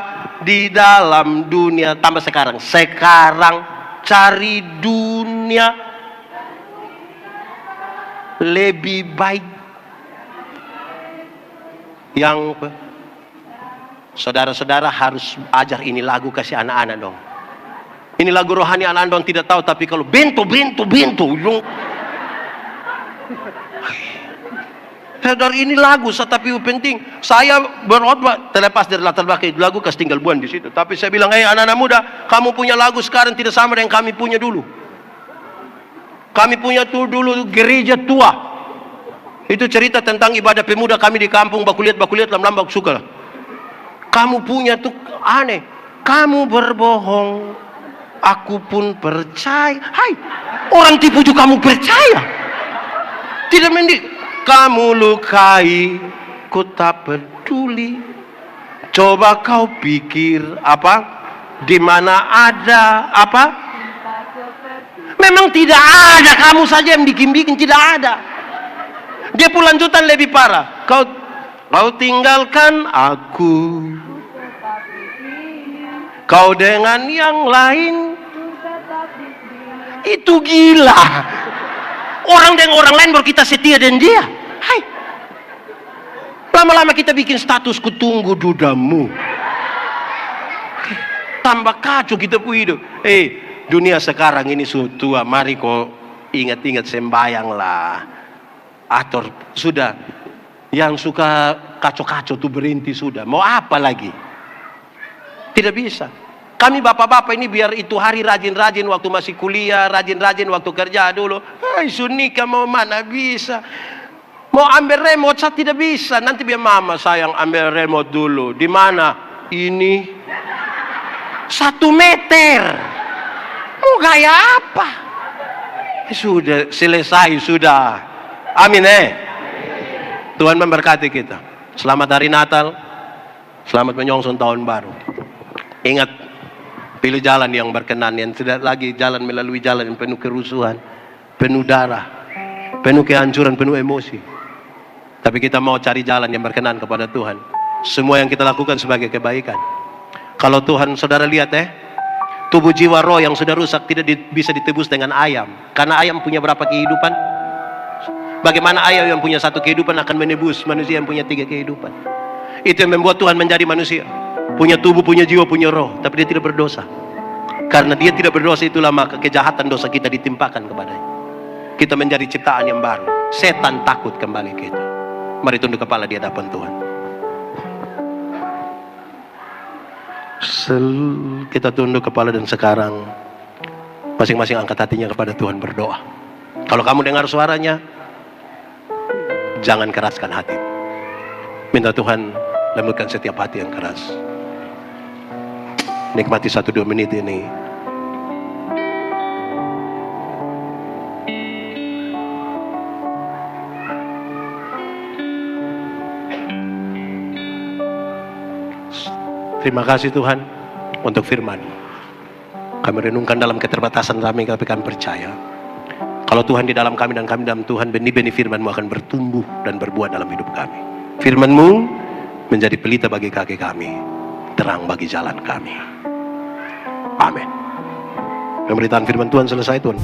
di dalam dunia? Tambah sekarang. Sekarang cari dunia lebih baik. Yang saudara-saudara harus ajar ini lagu kasih anak-anak dong. Ini lagu rohani anak-anak dong tidak tahu, tapi kalau bento saudara ini lagu, tapi penting. Saya berkhotbah terlepas dari latar belakang lagu kasih tinggal buan di situ. Tapi saya bilang, anak-anak muda, kamu punya lagu sekarang tidak sama dengan kami punya dulu. Kami punya tuh dulu gereja tua. Itu cerita tentang ibadah pemuda kami di kampung, bakuliat lam-lam suka lah. Kamu punya tuh aneh. Kamu berbohong, aku pun percaya. Hai, orang tipu juga kamu percaya. Tidak mendik. Kamu lukai, ku tak peduli. Coba kau pikir apa? Di mana ada apa? Memang tidak ada, kamu saja yang bikin-bikin, tidak ada. Dia pun lanjutan lebih parah. Kau tinggalkan aku, kau dengan yang lain. Itu gila. Orang dengan orang lain baru kita setia dengan dia. Hai. Lama-lama kita bikin status kutunggu dudamu. Tambah kacau kita pun hidup. Dunia sekarang ini sudah tua, mari kau ingat-ingat sembayang lah. Atau sudah, yang suka kacau-kacau tuh berhenti sudah. Mau apa lagi? Tidak bisa. Kami bapak-bapak ini biar itu hari rajin-rajin waktu masih kuliah, rajin-rajin waktu kerja dulu. Sunika mau mana bisa. Mau ambil remote saya tidak bisa. Nanti biar mama sayang ambil remote dulu. Di mana? Ini 1 meter. Mau gaya apa? Sudah selesai sudah. Amin Tuhan memberkati kita. Selamat hari Natal. Selamat menyongsong tahun baru. Ingat, pilih jalan yang berkenan, yang tidak lagi jalan melalui jalan yang penuh kerusuhan, penuh darah, penuh kehancuran, penuh emosi. Tapi kita mau cari jalan yang berkenan kepada Tuhan. Semua yang kita lakukan sebagai kebaikan. Kalau Tuhan saudara lihat tubuh jiwa roh yang sudah rusak tidak bisa ditebus dengan ayam. Karena ayam punya berapa kehidupan? Bagaimana ayam yang punya 1 kehidupan akan menebus manusia yang punya 3 kehidupan? Itu yang membuat Tuhan menjadi manusia. Punya tubuh, punya jiwa, punya roh. Tapi dia tidak berdosa. Karena dia tidak berdosa, itulah maka kejahatan dosa kita ditimpakan kepadanya. Kita menjadi ciptaan yang baru. Setan takut kembali kita. Mari tunduk kepala di hadapan Tuhan. Kita tunduk kepala dan sekarang masing-masing angkat hatinya kepada Tuhan, berdoa. Kalau kamu dengar suaranya, jangan keraskan hati. Minta Tuhan lembutkan setiap hati yang keras. Nikmati 1-2 menit ini. Terima kasih Tuhan untuk firman. Kami renungkan dalam keterbatasan kami, tapi kami percaya kalau Tuhan di dalam kami dan kami dalam Tuhan, benih-benih firman-Mu akan bertumbuh dan berbuah dalam hidup kami. Firman-Mu menjadi pelita bagi kaki kami, terang bagi jalan kami. Amin. Pemberitaan firman Tuhan selesai, Tuhan.